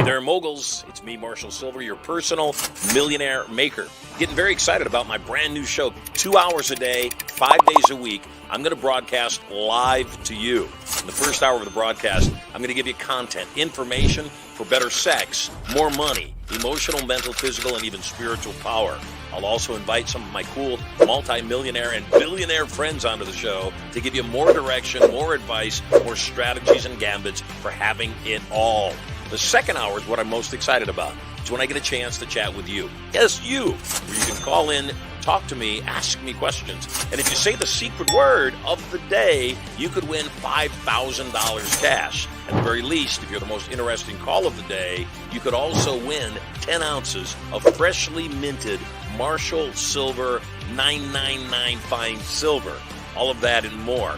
there, moguls. It's me, Marshall Silver, your personal millionaire maker. Getting very excited about my brand new show. 2 hours a day, 5 days a week. I'm going to broadcast live to you. In the first hour of the broadcast, I'm going to give you content, information for better sex, more money, emotional, mental, physical, and even spiritual power. I'll also invite some of my cool multi-millionaire and billionaire friends onto the show to give you more direction, more advice, more strategies and gambits for having it all. The second hour is what I'm most excited about. It's when I get a chance to chat with you. Yes, you. Where you can call in, talk to me, ask me questions. And if you say the secret word of the day, you could win $5,000 cash. At the very least, if you're the most interesting call of the day, you could also win 10 ounces of freshly minted Marshall Silver 999 Fine Silver. All of that and more.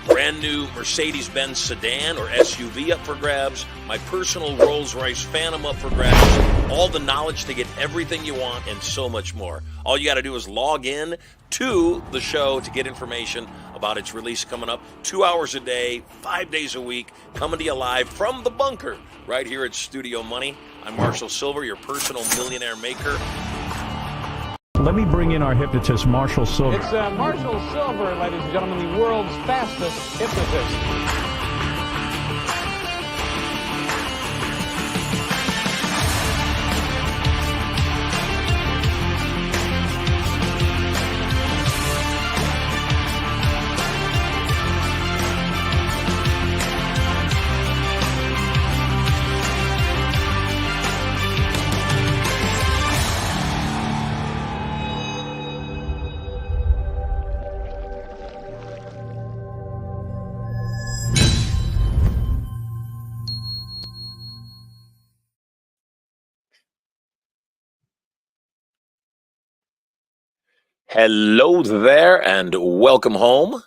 Brand new Mercedes-Benz sedan or SUV up for grabs. My personal Rolls-Royce Phantom up for grabs. All the knowledge to get everything you want and so much more. All you got to do is log in to the show to get information about its release coming up. 2 hours a day, 5 days a week, coming to you live from the bunker right here at Studio Money. I'm Marshall Silver, your personal millionaire maker. Let me bring in our hypnotist, Marshall Silver. It's Marshall Silver, ladies and gentlemen, the world's fastest hypnotist. Hello there and welcome home.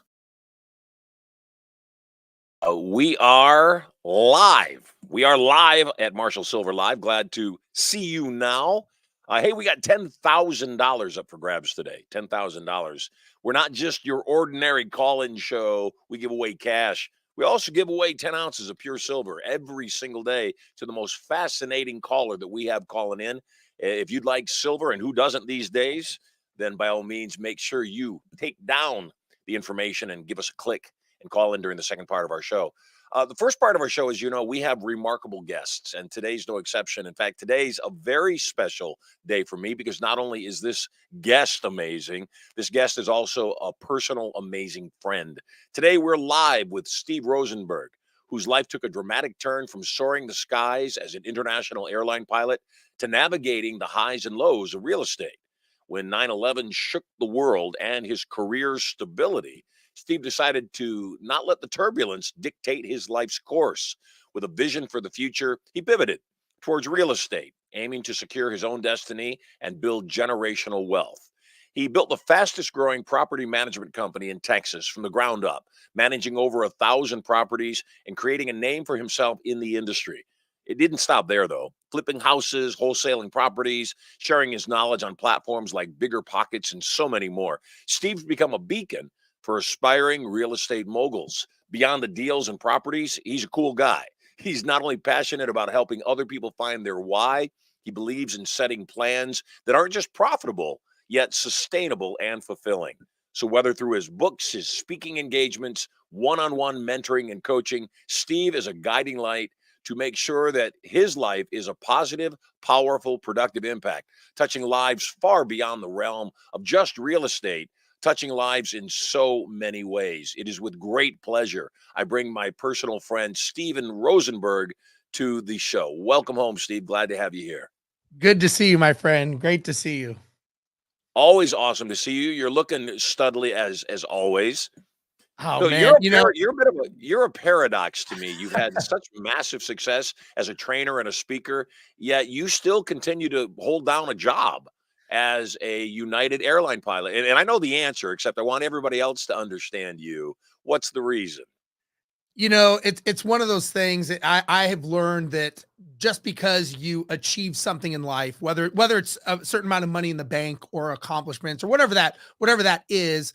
We are live. We are live at Marshall Silver Live. Glad to see you now. Hey, we got $10,000 up for grabs today. $10,000. We're not just your ordinary call-in show. We give away cash. We also give away 10 ounces of pure silver every single day to the most fascinating caller that we have calling in. If you'd like silver, and who doesn't these days, then by all means, make sure you take down the information and give us a click and call in during the second part of our show. The first part of our show, as you know, we have remarkable guests, and today's no exception. In fact, today's a very special day for me because not only is this guest amazing, this guest is also a personal, amazing friend. Today, we're live with Steve Rozenberg, whose life took a dramatic turn from soaring the skies as an international airline pilot to navigating the highs and lows of real estate. When 9/11 shook the world and his career's stability, Steve decided to not let the turbulence dictate his life's course. With a vision for the future, he pivoted towards real estate, aiming to secure his own destiny and build generational wealth. He built the fastest growing property management company in Texas from the ground up, managing over 1,000 properties and creating a name for himself in the industry. It didn't stop there, though. Flipping houses, wholesaling properties, sharing his knowledge on platforms like BiggerPockets, and so many more. Steve's become a beacon for aspiring real estate moguls. Beyond the deals and properties, he's a cool guy. He's not only passionate about helping other people find their why, he believes in setting plans that aren't just profitable, yet sustainable and fulfilling. So whether through his books, his speaking engagements, one-on-one mentoring and coaching, Steve is a guiding light to make sure that his life is a positive, powerful, productive impact, touching lives far beyond the realm of just real estate, touching lives in so many ways. It is with great pleasure I bring my personal friend, Steven Rosenberg, to the show. Welcome home, Steve. Glad to have you here. Good to see you, my friend. Great to see you. Always awesome to see you. You're looking studly as always. Oh, So man. you're a paradox to me. You've had such massive success as a trainer and a speaker, yet you still continue to hold down a job as a United Airline pilot. And I know the answer, except I want everybody else to understand you. What's the reason? It's one of those things that I have learned that just because you achieve something in life, whether it's a certain amount of money in the bank or accomplishments or whatever that is,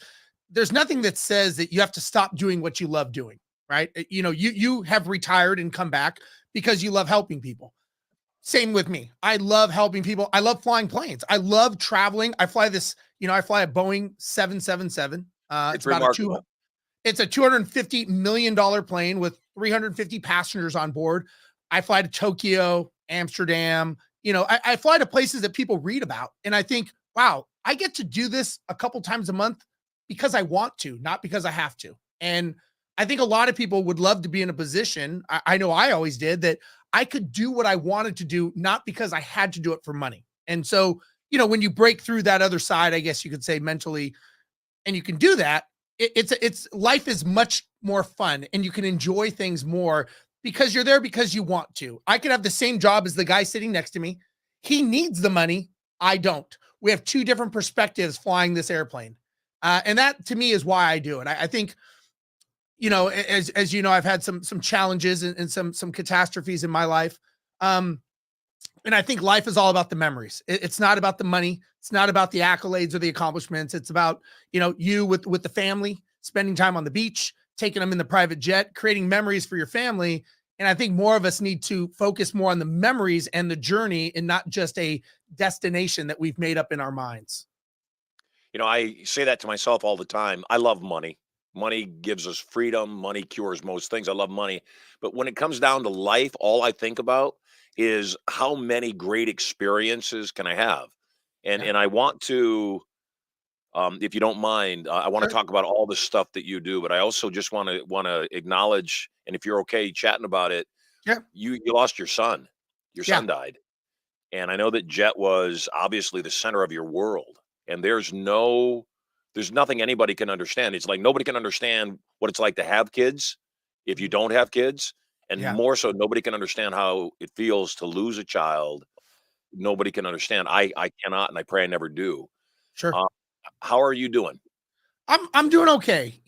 there's nothing that says that you have to stop doing what you love doing, right? You have retired and come back because you love helping people. Same with me. I love helping people. I love flying planes. I love traveling. I fly this, I fly a Boeing 777. It's remarkable. It's a $250 million plane with 350 passengers on board. I fly to Tokyo, Amsterdam. I fly to places that people read about. And I think, wow, I get to do this a couple times a month because I want to, not because I have to. And I think a lot of people would love to be in a position, I know I always did, that I could do what I wanted to do, not because I had to do it for money. And so, when you break through that other side, I guess you could say mentally, and you can do that, it's life is much more fun and you can enjoy things more because you're there because you want to. I could have the same job as the guy sitting next to me. He needs the money. I don't. We have two different perspectives flying this airplane. And that to me is why I do it. I think, as you know, I've had some challenges and some catastrophes in my life. And I think life is all about the memories. It's not about the money. It's not about the accolades or the accomplishments. It's about, you with the family, spending time on the beach, taking them in the private jet, creating memories for your family. And I think more of us need to focus more on the memories and the journey and not just a destination that we've made up in our minds. I say that to myself all the time. I love money. Money gives us freedom. Money cures most things. I love money. But when it comes down to life, all I think about is how many great experiences can I have? And I want to, if you don't mind, I want to Sure. talk about all the stuff that you do, but I also just want to acknowledge, and if you're okay chatting about it, Yeah. you lost your son. Your Yeah. son died. And I know that Jet was obviously the center of your world. And there's nothing anybody can understand. It's like nobody can understand what it's like to have kids if you don't have kids. And Yeah. more so, nobody can understand how it feels to lose a child. Nobody can understand. I cannot, and I pray I never do. Sure. Uh, how are you doing? I'm doing okay.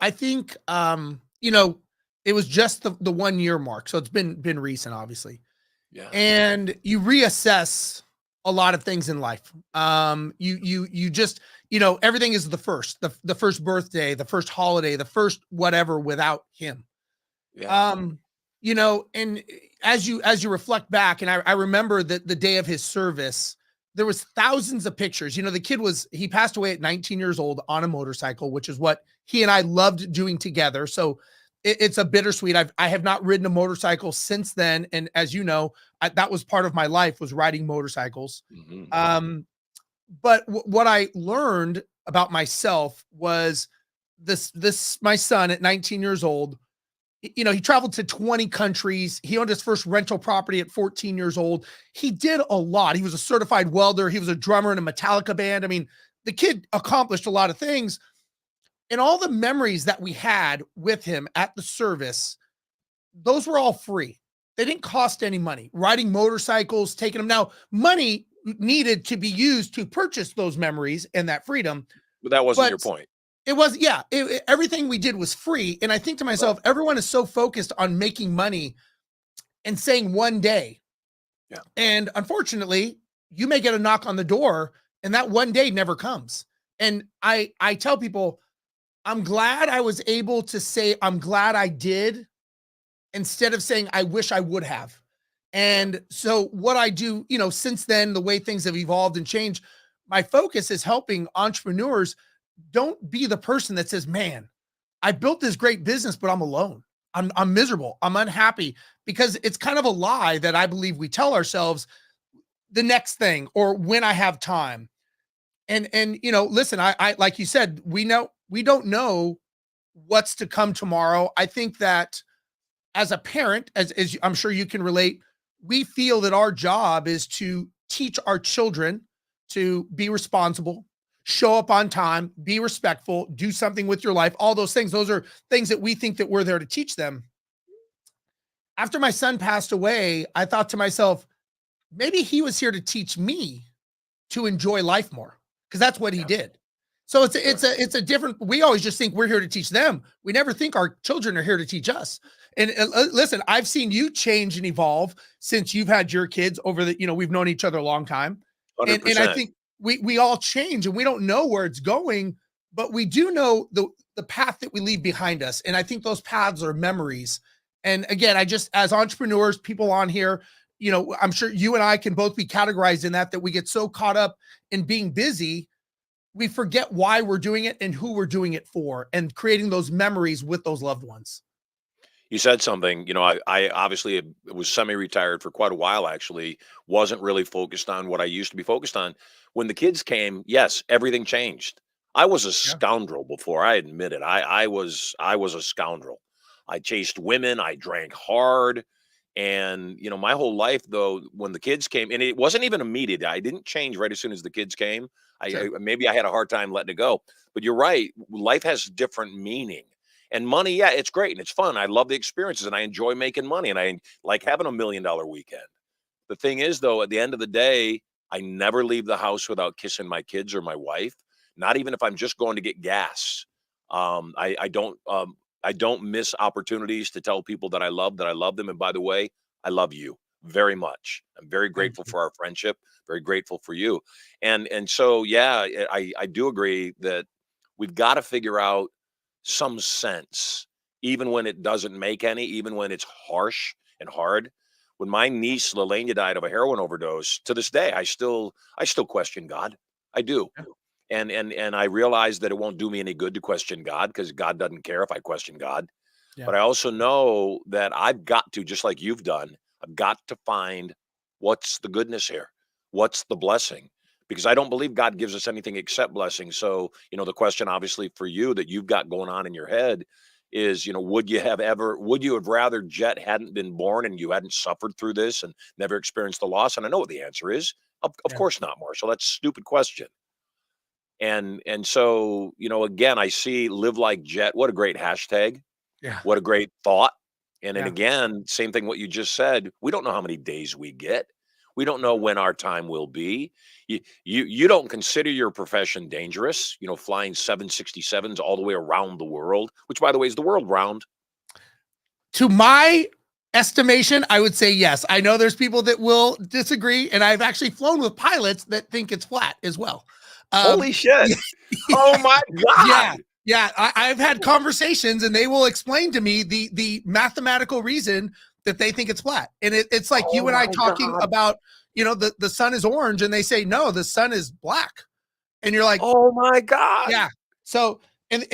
I think it was just the 1 year mark. So it's been recent, obviously. Yeah. And you reassess a lot of things in life. You just, everything is the first birthday, the first holiday, the first whatever without him. Yeah. And as you reflect back, and I remember that the day of his service, there was thousands of pictures. The kid he passed away at 19 years old on a motorcycle, which is what he and I loved doing together. So it's a bittersweet. I have not ridden a motorcycle since then. And as you know, that was part of my life, was riding motorcycles. Mhm. But what I learned about myself was my son at 19 years old, he traveled to 20 countries. He owned his first rental property at 14 years old. He did a lot. He was a certified welder. He was a drummer in a Metallica band. I mean, the kid accomplished a lot of things. And all the memories that we had with him at the service, those were all free. They didn't cost any money. Riding motorcycles, taking them. Now, money needed to be used to purchase those memories and that freedom. But that wasn't your But point. it was, yeah, everything we did was free. And I think to myself, everyone is so focused on making money and saying one day. Yeah. And unfortunately, you may get a knock on the door and that one day never comes. And I tell people, I'm glad I was able to say, I'm glad I did, instead of saying, I wish I would have. And so what I do, since then, the way things have evolved and changed, my focus is helping entrepreneurs. Don't be the person that says, man, I built this great business, but I'm alone. I'm miserable. I'm unhappy, because it's kind of a lie that I believe we tell ourselves, the next thing, or when I have time. And listen, I like you said, we don't know what's to come tomorrow. I think that as a parent, as I'm sure you can relate, we feel that our job is to teach our children to be responsible, show up on time, be respectful, do something with your life, all those things. Those are things that we think that we're there to teach them. After my son passed away, I thought to myself, maybe he was here to teach me to enjoy life more, because that's what he did. So it's a different, we always just think we're here to teach them. We never think our children are here to teach us. And listen, I've seen you change and evolve since you've had your kids over we've known each other a long time. And I 100%. think we all change, and we don't know where it's going, but we do know the path that we leave behind us. And I think those paths are memories. And again, as entrepreneurs, people on here, I'm sure you and I can both be categorized in that we get so caught up in being busy, we forget why we're doing it and who we're doing it for, and creating those memories with those loved ones. You said something, I obviously was semi-retired for quite a while, actually, wasn't really focused on what I used to be focused on. When the kids came, yes, everything changed. I was a Yeah. scoundrel before, I admit it. I was a scoundrel. I chased women, I drank hard. And, my whole life though, when the kids came, and it wasn't even immediate. I didn't change right as soon as the kids came. Sure. Maybe I had a hard time letting it go. But you're right, life has different meaning. And money, yeah, it's great and it's fun. I love the experiences and I enjoy making money and I like having $1 million weekend. The thing is, though, at the end of the day, I never leave the house without kissing my kids or my wife. Not even if I'm just going to get gas. I don't miss opportunities to tell people that I love them. And by the way, I love you very much. I'm very Thank grateful you. for our friendship. Very grateful for you. And so yeah, I do agree that we've got to figure out some sense, even when it doesn't make any, even when it's harsh and hard. When my niece Lelania died of a heroin overdose, to this day, I still question God. I do. Yeah. And I realize that it won't do me any good to question God because God doesn't care if I question God. Yeah. But I also know that I've got to, just like you've done, I've got to find what's the goodness here? What's the blessing? Because I don't believe God gives us anything except blessing. So, the question obviously for you that you've got going on in your head is, would you have rather Jet hadn't been born and you hadn't suffered through this and never experienced the loss? And I know what the answer is. Of Yeah. course not, Marshall. That's a stupid question. And so, again, I see live like Jet. What a great hashtag. Yeah. What a great thought. And then Yeah. again, same thing what you just said. We don't know how many days we get. We don't know when our time will be. You don't consider your profession dangerous, flying 767s all the way around the world, which by the way is the world round. To my estimation, I would say yes. I know there's people that will disagree, and I've actually flown with pilots that think it's flat as well. Holy shit. Yeah, Oh my yeah, God. yeah. I've had conversations, and they will explain to me the mathematical reason that they think it's flat. And it's like Oh you and I my talking God. about, the sun is orange, and they say no, the sun is black, and you're like, Oh my God. yeah. So and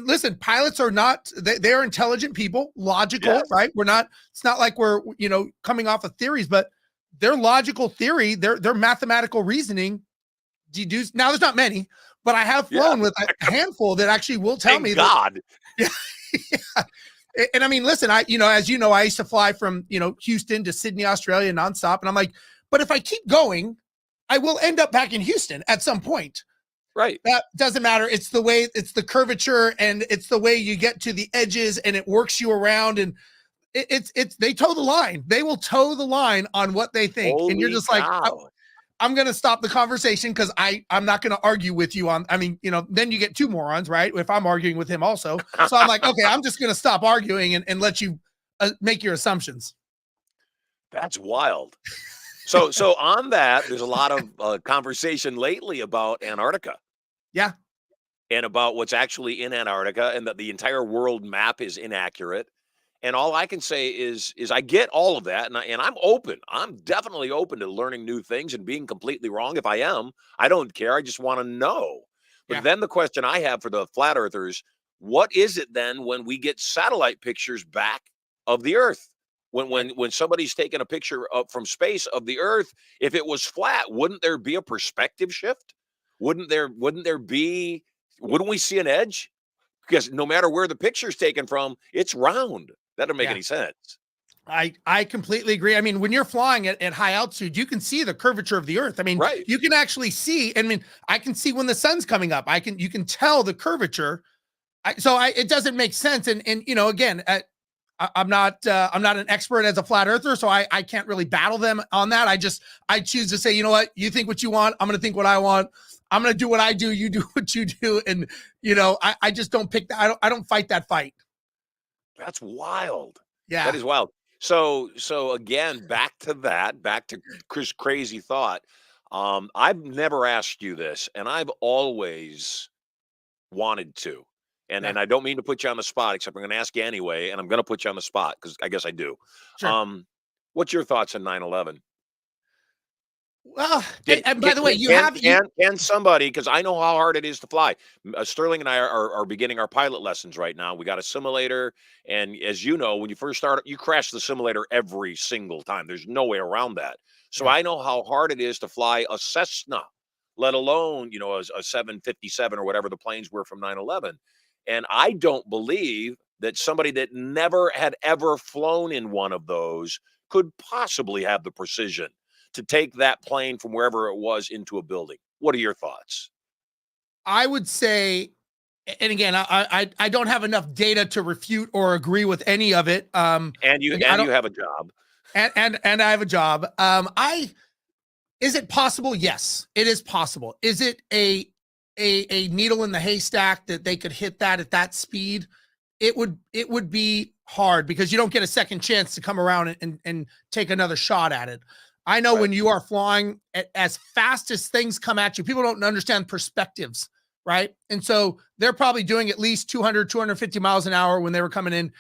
listen, pilots are not they're intelligent people, logical, Yes. right? It's not like we're coming off of theories, but their logical theory, their mathematical reasoning deduce. Now there's not many, but I have Yeah. flown with a handful that actually will tell Thank me that. God. Yeah. Yeah. And I mean, listen, as you know, I used to fly from Houston to Sydney, Australia nonstop. And I'm like, but if I keep going, I will end up back in Houston at some point. Right. That doesn't matter. It's the curvature, and it's the way you get to the edges, and it works you around. And they toe the line. They will toe the line on what they think. And you're Holy just like, cow. I'm going to stop the conversation because I'm not going to argue with you on, then you get two morons, right? If I'm arguing with him also. So I'm like, okay, I'm just going to stop arguing and let you make your assumptions. That's wild. So on that, there's a lot of conversation lately about Antarctica Yeah. and about what's actually in Antarctica and that the entire world map is inaccurate. And all I can say is I get all of that, and I'm open. I'm definitely open to learning new things and being completely wrong if I am. I don't care. I just want to know. But Yeah. then the question I have for the flat earthers, what is it then when we get satellite pictures back of the Earth? When somebody's taking a picture from space of the Earth, if it was flat, wouldn't there be a perspective shift? Wouldn't we see an edge? Because no matter where the picture's taken from, it's round. That doesn't make Yeah. any sense. I completely agree. I mean, when you're flying at high altitude, you can see the curvature of the Earth. I mean, Right. you can actually see. I mean, I can see when the sun's coming up. You can tell the curvature. It doesn't make sense. And again, I'm not an expert as a flat earther, so I can't really battle them on that. I choose to say, you know what, you think what you want, I'm going to think what I want. I'm going to do what I do. You do what you do. And I just don't pick that. I don't fight that fight. That's wild. Yeah. That is wild. So again, back to Chris' crazy thought. I've never asked you this, and I've always wanted to. And Yeah. I don't mean to put you on the spot, except I'm going to ask you anyway, and I'm going to put you on the spot because I guess I do. Sure. What's your thoughts on 9/11? Well, Can and by can the way, you have you can somebody, because I know how hard it is to fly. Sterling and I are beginning our pilot lessons right now. We got a simulator, and as you know, when you first start, you crash the simulator every single time. There's no way around that. So yeah. I know how hard it is to fly a Cessna, let alone, a 757 or whatever the planes were from 9/11. And I don't believe that somebody that never had ever flown in one of those could possibly have the precision to take that plane from wherever it was into a building. What are your thoughts? I would say, and again, I don't have enough data to refute or agree with any of it. And you I and don't, you have a job. and I have a job. Is it possible? Yes, it is possible. Is it a needle in the haystack that they could hit that at that speed? It would be hard because you don't get a second chance to come around and take another shot at it. I know Right. when you are flying as fast as things come at you, people don't understand perspectives, right? And so they're probably doing at least 200, 250 miles an hour when they were coming in.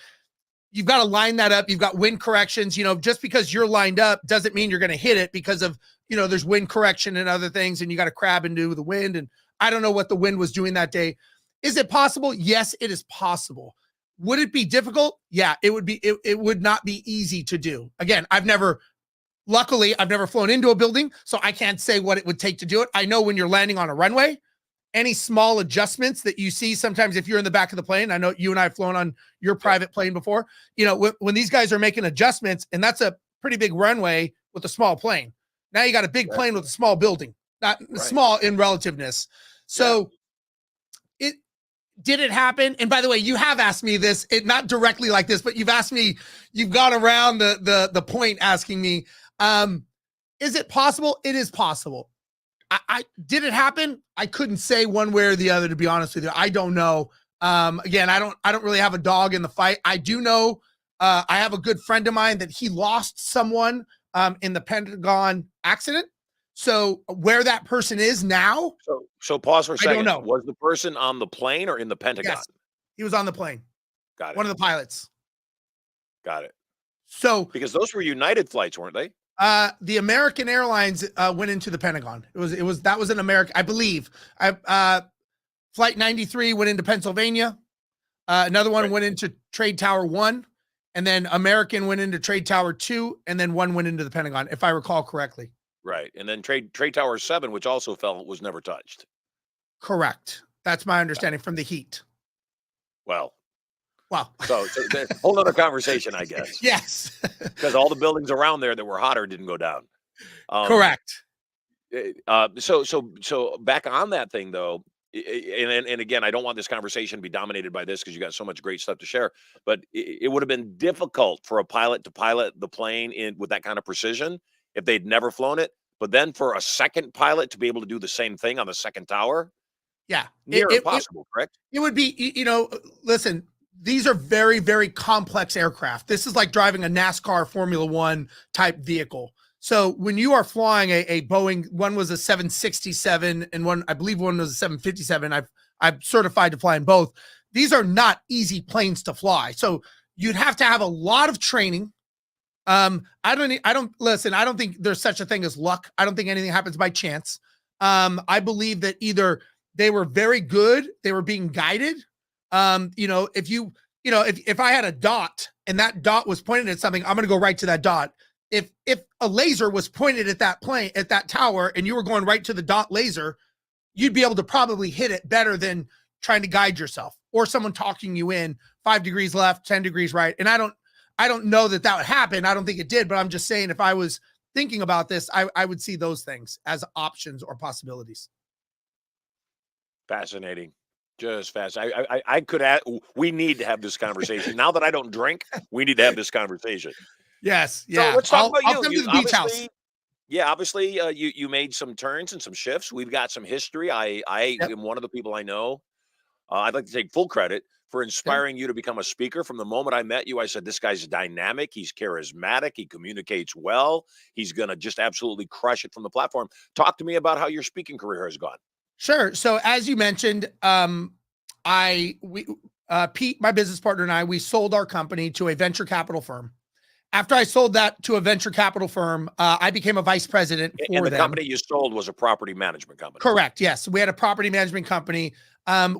You've got to line that up. You've got wind corrections. Just because you're lined up doesn't mean you're going to hit it because of, there's wind correction and other things, and you got to crab into the wind. And I don't know what the wind was doing that day. Is it possible? Yes, it is possible. Would it be difficult? Yeah, it would be. It would not be easy to do. Again, luckily, I've never flown into a building, so I can't say what it would take to do it. I know when you're landing on a runway, any small adjustments that you see sometimes if you're in the back of the plane, I know you and I have flown on your private plane before, when these guys are making adjustments, and that's a pretty big runway with a small plane. Now you got a big plane with a small building, not small in relativeness. So did it happen? And by the way, you have asked me this, not directly like this, but you've asked me, you've gone around the point asking me, is it possible? It is possible. I did it happen? I couldn't say one way or the other, to be honest with you. I don't know. Again, I don't really have a dog in the fight. I do know, I have a good friend of mine that he lost someone in the Pentagon accident. So where that person is now, So pause for a I don't second. know. Was the person on the plane or in the Pentagon? Yes, he was on the plane. Got it. One of the pilots. Got it. So Because those were United flights, weren't they? the American Airlines went into the Pentagon. That was an American, I believe. Flight 93 went into Pennsylvania. Another one went into Trade Tower 1, and then American went into Trade Tower 2, and then one went into the Pentagon, if I recall correctly. Right. And then Trade Tower 7, which also fell, was never touched. Correct. That's my understanding from the heat. Well, Wow. so whole other conversation, I guess. Yes. Because all the buildings around there that were hotter didn't go down. Correct. So back on that thing though, and again, I don't want this conversation to be dominated by this because you got so much great stuff to share. But it would have been difficult for a pilot to pilot the plane with that kind of precision if they'd never flown it. But then for a second pilot to be able to do the same thing on the second tower, Yeah. near impossible, correct? It would be, listen, these are very, very complex aircraft. This is like driving a NASCAR Formula One type vehicle. So when you are flying a Boeing, one was a 767 and I believe one was a 757. I'm certified to fly in both. These are not easy planes to fly. So you'd have to have a lot of training. I don't think there's such a thing as luck. I don't think anything happens by chance. I believe that either they were very good, they were being guided. If I had a dot and that dot was pointed at something, I'm going to go right to that dot. If a laser was pointed at that plane, at that tower, and you were going right to the dot laser, you'd be able to probably hit it better than trying to guide yourself or someone talking you in 5 degrees left, 10 degrees right. And I don't know that would happen. I don't think it did, but I'm just saying if I was thinking about this, I would see those things as options or possibilities. Fascinating. Just fast. I could add, we need to have this conversation. Now that I don't drink, we need to have this conversation. Yes. Yeah. So let's talk about I'll come you. to the beach house. Yeah, obviously, you made some turns and some shifts. We've got some history. I am one of the people I know. I'd like to take full credit for inspiring you to become a speaker. From the moment I met you, I said, this guy's dynamic. He's charismatic. He communicates well. He's going to just absolutely crush it from the platform. Talk to me about how your speaking career has gone. Sure. So as you mentioned, Pete, my business partner, and I, we sold our company to a venture capital firm. After I sold that to a venture capital firm, I became a vice president for And the them. company you sold was a property management company. Correct. Yes. We had a property management company.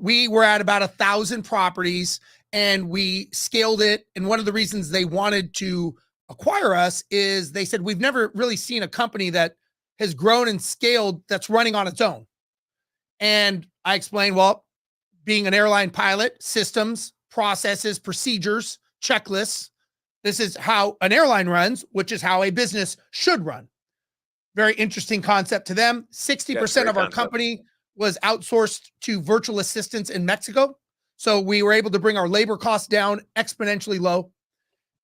We were at about 1,000 properties and we scaled it. And one of the reasons they wanted to acquire us is they said, we've never really seen a company that has grown and scaled that's running on its own. And I explained, well, being an airline pilot, systems, processes, procedures, checklists, this is how an airline runs, which is how a business should run. Very interesting concept to them. 60% of our company was outsourced to virtual assistants in Mexico. So we were able to bring our labor costs down exponentially low.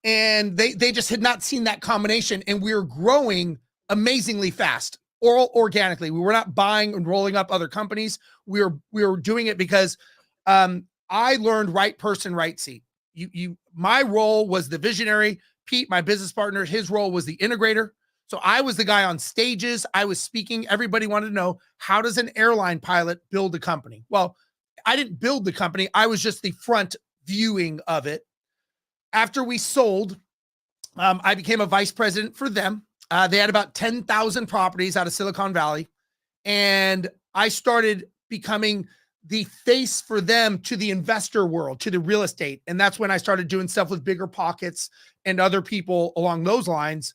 And they just had not seen that combination. And we were growing amazingly fast, or organically. We were not buying and rolling up other companies. We were doing it because I learned right person, right seat. My role was the visionary. Pete, my business partner, his role was the integrator. So I was the guy on stages. I was speaking. Everybody wanted to know, how does an airline pilot build a company? Well, I didn't build the company. I was just the front viewing of it. After we sold, I became a vice president for them. They had about 10,000 properties out of Silicon Valley. And I started becoming the face for them to the investor world, to the real estate. And that's when I started doing stuff with BiggerPockets and other people along those lines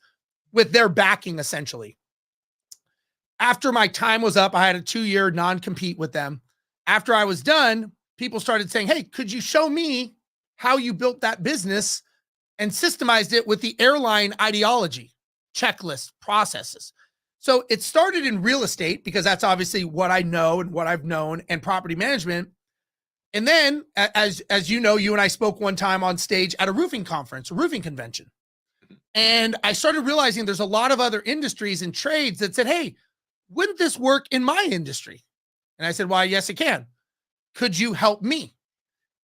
with their backing, essentially. After my time was up, I had a 2-year non-compete with them. After I was done, people started saying, hey, could you show me how you built that business and systemized it with the airline ideology, checklists, processes? So it started in real estate because that's obviously what I know and what I've known, and property management. And then, as you know, you and I spoke one time on stage at a roofing conference, a roofing convention. And I started realizing there's a lot of other industries and trades that said, hey, wouldn't this work in my industry? And I said, well, yes, it can. Could you help me?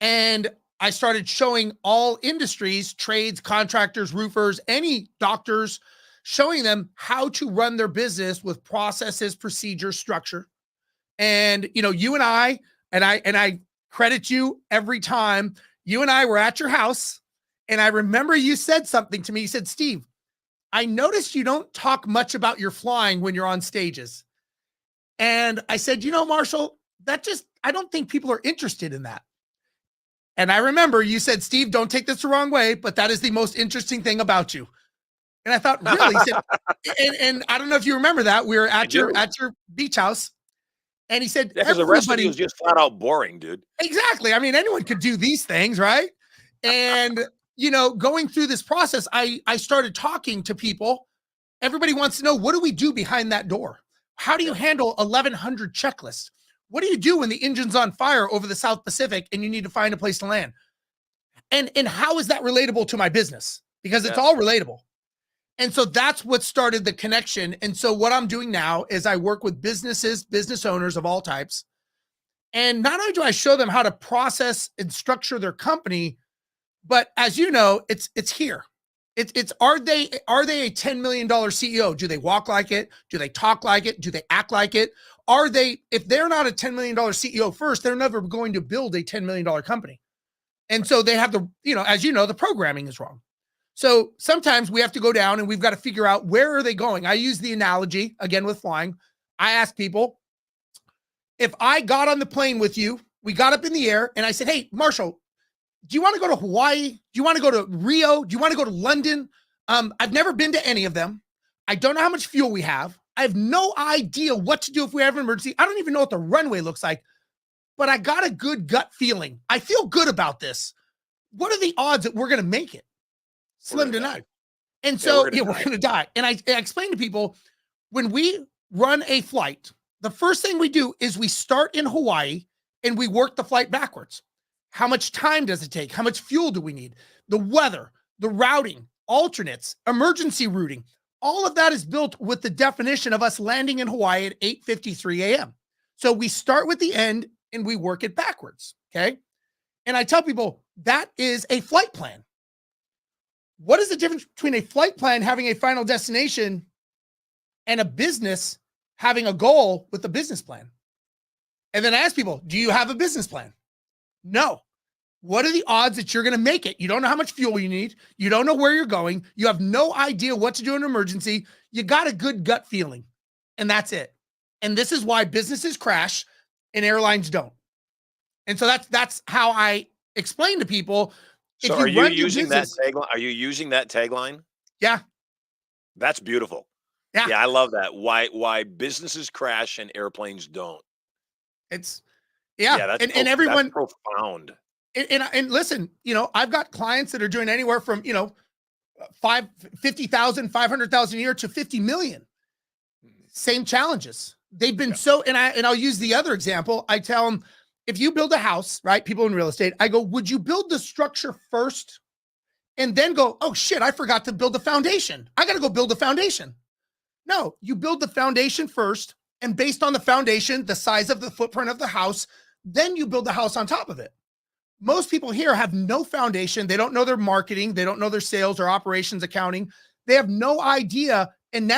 And I started showing all industries, trades, contractors, roofers, any doctors, showing them how to run their business with processes, procedures, structure. And, you know, you and I credit you every time. You and I were at your house, and I remember you said something to me. You said, Steve, I noticed you don't talk much about your flying when you're on stages. And I said, you know, Marshall, I don't think people are interested in that. And I remember you said, Steve, don't take this the wrong way, but that is the most interesting thing about you. And I thought, really? He said, and I don't know if you remember that. We were at your beach house. And he said, because the rest of you was just flat out boring, dude. Exactly. I mean, anyone could do these things, right? And, you know, going through this process, I started talking to people. Everybody wants to know, what do we do behind that door? How do you handle 1,100 checklists? What do you do when the engine's on fire over the South Pacific and you need to find a place to land? And how is that relatable to my business? Because it's all relatable. And so that's what started the connection. And so what I'm doing now is I work with businesses, business owners of all types. And not only do I show them how to process and structure their company, but as you know, it's here. Are they a $10 million CEO? Do they walk like it? Do they talk like it? Do they act like it? If they're not a $10 million CEO first, they're never going to build a $10 million company. And so they have as you know, the programming is wrong. So sometimes we have to go down and we've got to figure out, where are they going? I use the analogy again with flying. I ask people, if I got on the plane with you, we got up in the air and I said, hey, Marshall, do you want to go to Hawaii? Do you want to go to Rio? Do you want to go to London? I've never been to any of them. I don't know how much fuel we have. I have no idea what to do if we have an emergency. I don't even know what the runway looks like, but I got a good gut feeling. I feel good about this. What are the odds that we're going to make it? Slim to none. And so, we're going to die. And I explain to people, when we run a flight, the first thing we do is we start in Hawaii and we work the flight backwards. How much time does it take? How much fuel do we need? The weather, the routing, alternates, emergency routing, all of that is built with the definition of us landing in Hawaii at 8:53 a.m. So we start with the end and we work it backwards, okay? And I tell people, that is a flight plan. What is the difference between a flight plan having a final destination and a business having a goal with a business plan? And then I ask people, do you have a business plan? No. What are the odds that you're going to make it? You don't know how much fuel you need. You don't know where you're going. You have no idea what to do in an emergency. You got a good gut feeling, and that's it. And this is why businesses crash and airlines don't. And so that's how I explain to people. So are you using that tagline? Are you using that tagline? Yeah. That's beautiful. Yeah. Yeah, I love that. Why businesses crash and airplanes don't. It's that's and everyone that's profound. And listen, I've got clients that are doing anywhere from, 50,000, 500,000 a year to 50 million. Same challenges. They've been and I'll use the other example. I tell them, if you build a house, right? People in real estate, I go, would you build the structure first and then go, oh shit, I forgot to build the foundation. I got to go build the foundation. No, you build the foundation first. And based on the foundation, the size of the footprint of the house, then you build the house on top of it. Most people here have no foundation. They don't know their marketing. They don't know their sales or operations accounting. They have no idea. And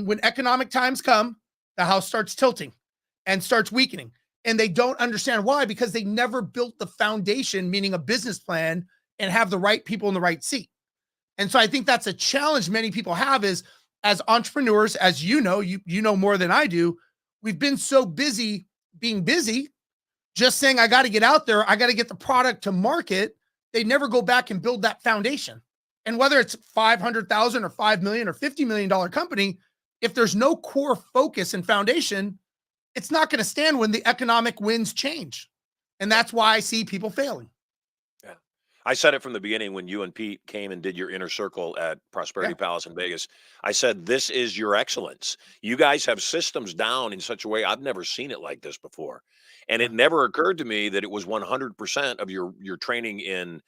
when economic times come, the house starts tilting and starts weakening. And they don't understand why, because they never built the foundation, meaning a business plan, and have the right people in the right seat. And so I think that's a challenge many people have is, as entrepreneurs, as you know more than I do, we've been so busy being busy, just saying, I got to get out there. I got to get the product to market. They never go back and build that foundation. And whether it's 500,000 or 5 million or $50 million company, if there's no core focus and foundation, it's not going to stand when the economic winds change. And that's why I see people failing. Yeah. I said it from the beginning when you and Pete came and did your inner circle at Prosperity Palace in Vegas. I said, this is your excellence. You guys have systems down in such a way I've never seen it like this before. And it never occurred to me that it was 100% of your training in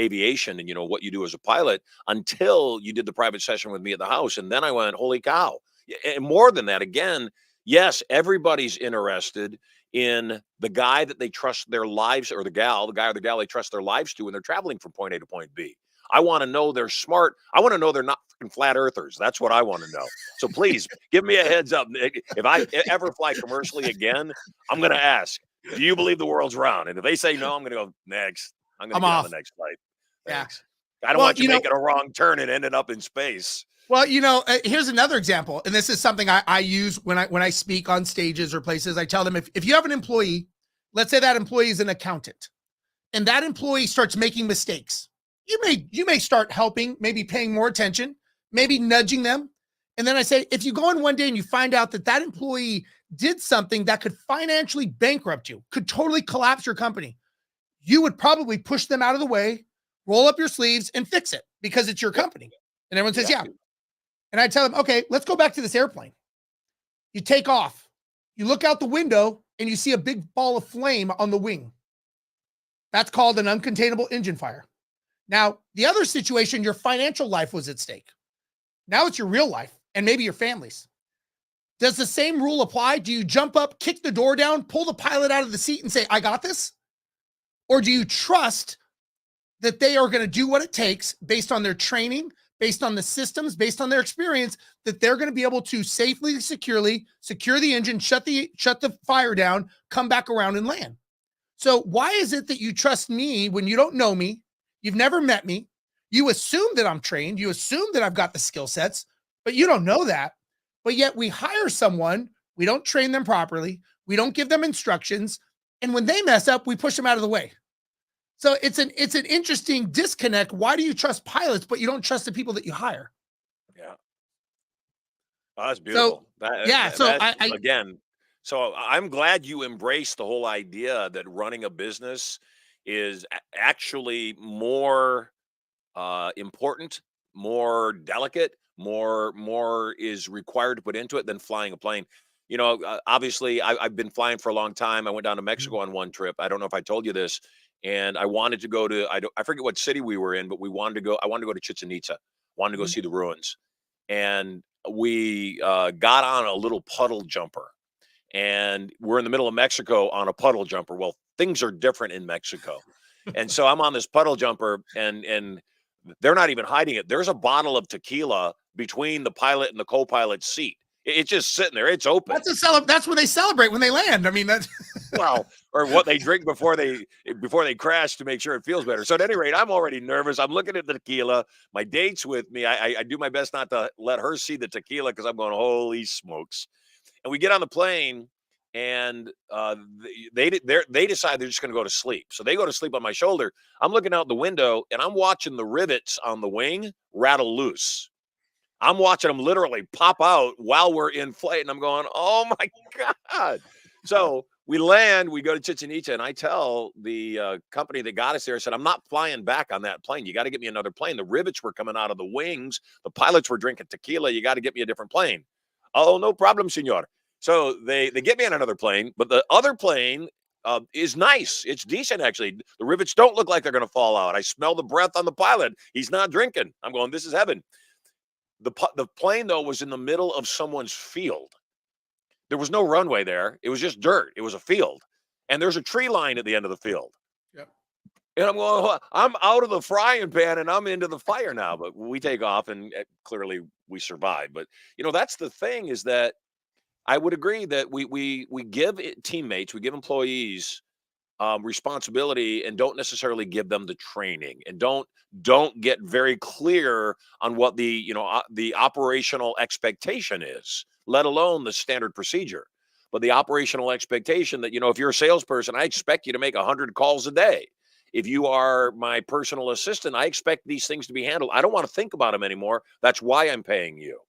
aviation and, what you do as a pilot until you did the private session with me at the house. And then I went, holy cow. And more than that, again, yes, everybody's interested in the guy that they trust their lives, or the guy or the gal they trust their lives to when they're traveling from point A to point B. I want to know they're smart. I want to know they're not fucking flat earthers. That's what I want to know. So please give me a heads up. If I ever fly commercially again, I'm going to ask, do you believe the world's round? And if they say no, I'm going to go next. I'm going to get on the next flight. Thanks. Yeah. I don't want you making a wrong turn and ending up in space. Well, here's another example. And this is something I use when I speak on stages or places. I tell them, if you have an employee, let's say that employee is an accountant, and that employee starts making mistakes. You may start helping, maybe paying more attention, maybe nudging them. And then I say, if you go in one day and you find out that employee did something that could financially bankrupt you, could totally collapse your company, you would probably push them out of the way, roll up your sleeves and fix it because it's your company. And everyone says, yeah. And I tell them, okay, let's go back to this airplane. You take off, you look out the window and you see a big ball of flame on the wing. That's called an uncontainable engine fire. Now, the other situation, your financial life was at stake. Now it's your real life and maybe your family's. Does the same rule apply? Do you jump up, kick the door down, pull the pilot out of the seat and say, I got this? Or do you trust that they are going to do what it takes based on their training, based on the systems, based on their experience, that they're going to be able to safely, securely secure the engine, shut the fire down, come back around and land? So why is it that you trust me when you don't know me? You've never met me. You assume that I'm trained. You assume that I've got the skill sets, but you don't know that. But yet we hire someone, we don't train them properly, we don't give them instructions, and when they mess up, we push them out of the way. So it's an interesting disconnect. Why do you trust pilots, but you don't trust the people that you hire? Yeah. Oh, that's beautiful. So I'm glad you embraced the whole idea that running a business is actually more important, more delicate, more is required to put into it than flying a plane. Obviously I've been flying for a long time. I went down to Mexico on one trip. I don't know if I told you this. And I wanted to go to, I forget what city we were in, but I wanted to go to Chichen Itza, wanted to go see the ruins. And we got on a little puddle jumper, and we're in the middle of Mexico on a puddle jumper. Well, things are different in Mexico. And so I'm on this puddle jumper, and they're not even hiding it. There's a bottle of tequila between the pilot and the co-pilot's seat. It's just sitting there. It's open. That's when they celebrate when they land. I mean, that's Well, or what they drink before they crash to make sure it feels better. So at any rate, I'm already nervous. I'm looking at the tequila. My date's with me. I do my best not to let her see the tequila because I'm going, holy smokes. And we get on the plane, and they decide they're just going to go to sleep. So they go to sleep on my shoulder. I'm looking out the window, and I'm watching the rivets on the wing rattle loose. I'm watching them literally pop out while we're in flight, and I'm going, oh my God. So we land, we go to Chichen Itza, and I tell the company that got us there, I said, I'm not flying back on that plane. You got to get me another plane. The rivets were coming out of the wings. The pilots were drinking tequila. You got to get me a different plane. Oh, no problem, senor. So they get me on another plane, but the other plane is nice. It's decent, actually. The rivets don't look like they're going to fall out. I smell the breath on the pilot. He's not drinking. I'm going, this is heaven. The plane, though, was in the middle of someone's field. There was no runway there. It was just dirt. It was a field. And there's a tree line at the end of the field. Yep. And I'm going, I'm out of the frying pan and I'm into the fire now. But we take off, and clearly we survive. But, that's the thing, is that I would agree that we give teammates, we give employees responsibility, and don't necessarily give them the training, and don't get very clear on what the operational expectation is, let alone the standard procedure. But the operational expectation that, if you're a salesperson, I expect you to make 100 calls a day. If you are my personal assistant, I expect these things to be handled. I don't want to think about them anymore. That's why I'm paying you.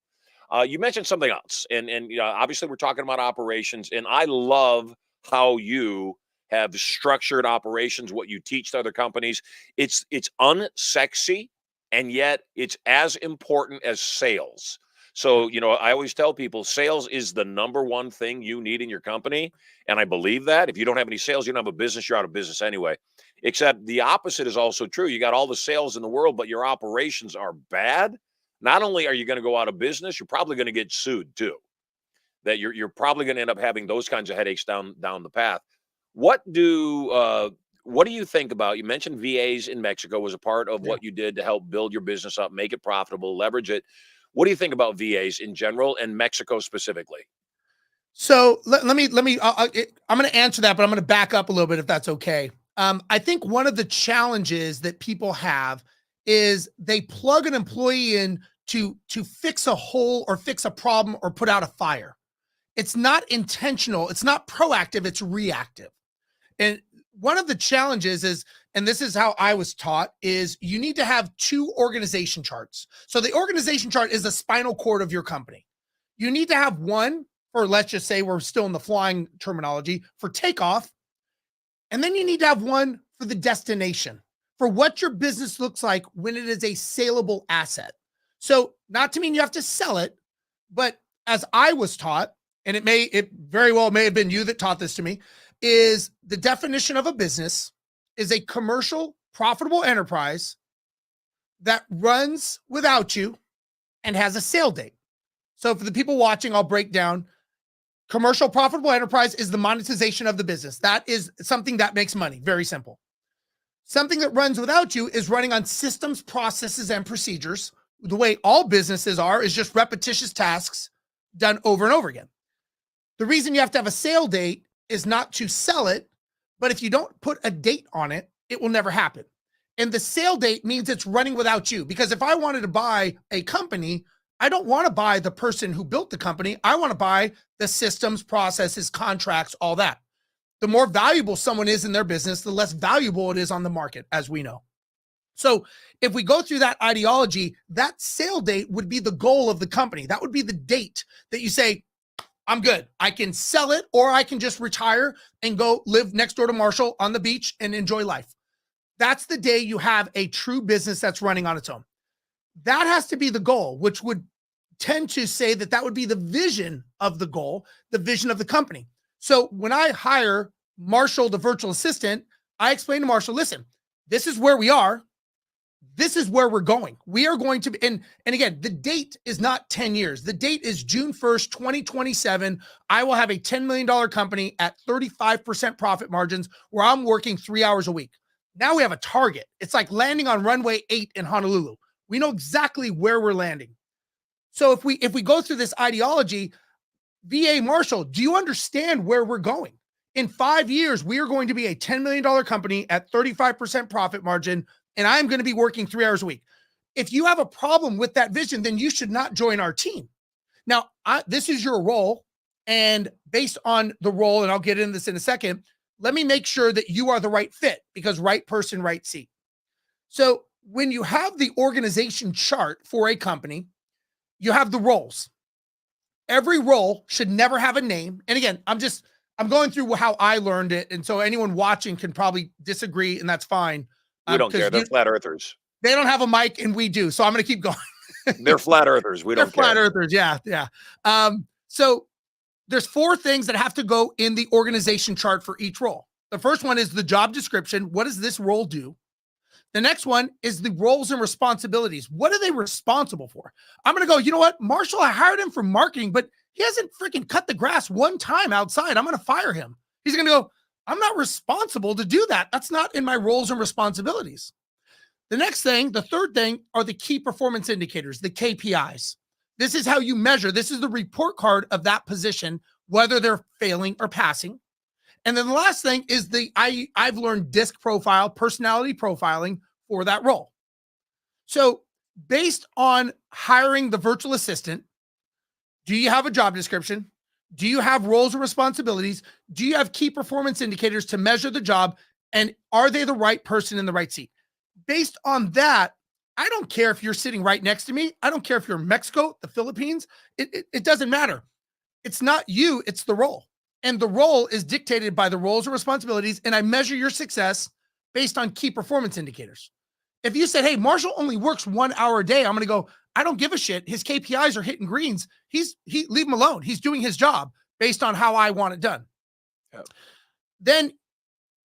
You mentioned something else, and obviously we're talking about operations, and I love how you have structured operations, what you teach to other companies. It's unsexy, and yet it's as important as sales. So, I always tell people sales is the number one thing you need in your company. And I believe that. If you don't have any sales, you don't have a business, you're out of business anyway. Except the opposite is also true. You got all the sales in the world, but your operations are bad. Not only are you going to go out of business, you're probably going to get sued too. That you're probably going to end up having those kinds of headaches down the path. What do you think about? You mentioned VAs in Mexico was a part of what you did to help build your business up, make it profitable, leverage it. What do you think about VAs in general and Mexico specifically? So let me, I'm going to answer that, but I'm going to back up a little bit if that's okay. I think one of the challenges that people have is they plug an employee in to fix a hole or fix a problem or put out a fire. It's not intentional. It's not proactive. It's reactive. And one of the challenges is, and this is how I was taught, is you need to have two organization charts. So the organization chart is the spinal cord of your company. You need to have one for, let's just say we're still in the flying terminology, for takeoff. And then you need to have one for the destination, for what your business looks like when it is a saleable asset. So not to mean you have to sell it, but as I was taught, and it very well may have been you that taught this to me, is the definition of a business is a commercial, profitable enterprise that runs without you and has a sale date. So for the people watching, I'll break down. Commercial, profitable enterprise is the monetization of the business. That is something that makes money. Very simple. Something that runs without you is running on systems, processes, and procedures. The way all businesses are is just repetitious tasks done over and over again. The reason you have to have a sale date is not to sell it, but if you don't put a date on it, it will never happen. And the sale date means it's running without you. Because if I wanted to buy a company, I don't want to buy the person who built the company. I want to buy the systems, processes, contracts, all that. The more valuable someone is in their business, the less valuable it is on the market, as we know. So if we go through that ideology, that sale date would be the goal of the company. That would be the date that you say, I'm good. I can sell it, or I can just retire and go live next door to Marshall on the beach and enjoy life. That's the day you have a true business that's running on its own. That has to be the goal, which would tend to say that that would be the vision of the goal, the vision of the company. So when I hire Marshall, the virtual assistant, I explain to Marshall, listen, this is where we are. This is where we're going. We are going to be, and again, the date is not 10 years. The date is June 1st, 2027. I will have a $10 million company at 35% profit margins where I'm working 3 hours a week. Now we have a target. It's like landing on runway 8 in Honolulu. We know exactly where we're landing. So if we go through this ideology, VA Marshall, do you understand where we're going? In 5 years, we are going to be a $10 million company at 35% profit margin, and I'm going to be working 3 hours a week. If you have a problem with that vision, then you should not join our team. Now, this is your role, and based on the role, and I'll get into this in a second, let me make sure that you are the right fit, because right person, right seat. So when you have the organization chart for a company, you have the roles. Every role should never have a name. And again, I'm going through how I learned it. And so anyone watching can probably disagree, and that's fine. We don't care. They're flat earthers. They don't have a mic, and we do. So I'm going to keep going. They're flat earthers. We don't care. They're flat earthers. Yeah. Yeah. So there's 4 things that have to go in the organization chart for each role. The first one is the job description. What does this role do? The next one is the roles and responsibilities. What are they responsible for? I'm going to go, you know what? Marshall, I hired him for marketing, but he hasn't freaking cut the grass one time outside. I'm going to fire him. He's going to go, I'm not responsible to do that. That's not in my roles and responsibilities. The next thing, the third thing, are the key performance indicators, the KPIs. This is how you measure. This is the report card of that position, whether they're failing or passing. And then the last thing is I've learned DISC profile, personality profiling for that role. So based on hiring the virtual assistant, do you have a job description? Do you have roles and responsibilities? Do you have key performance indicators to measure the job? And are they the right person in the right seat? Based on that, I don't care if you're sitting right next to me. I don't care if you're in Mexico, the Philippines. It doesn't matter. It's not you, it's the role. And the role is dictated by the roles and responsibilities. And I measure your success based on key performance indicators. If you said, hey, Marshall only works 1 hour a day, I'm going to go, I don't give a shit. His KPIs are hitting greens. Leave him alone. He's doing his job based on how I want it done. Yep. Then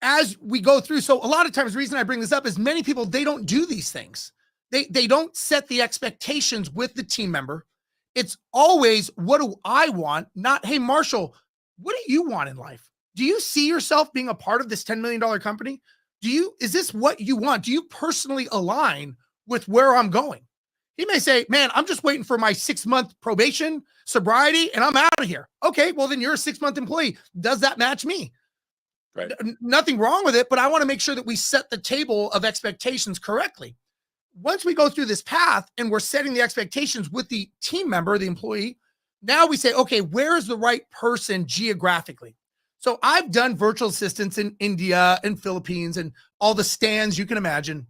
as we go through, so a lot of times the reason I bring this up is many people, they don't do these things. They don't set the expectations with the team member. It's always, what do I want? Not, hey, Marshall, what do you want in life? Do you see yourself being a part of this $10 million company? Is this what you want? Do you personally align with where I'm going? He may say, man, I'm just waiting for my 6-month probation, sobriety, and I'm out of here. Okay, well, then you're a 6-month employee. Does that match me? Right. Nothing wrong with it, but I want to make sure that we set the table of expectations correctly. Once we go through this path and we're setting the expectations with the team member, the employee, now we say, okay, where is the right person geographically? So I've done virtual assistants in India and Philippines and all the stands you can imagine.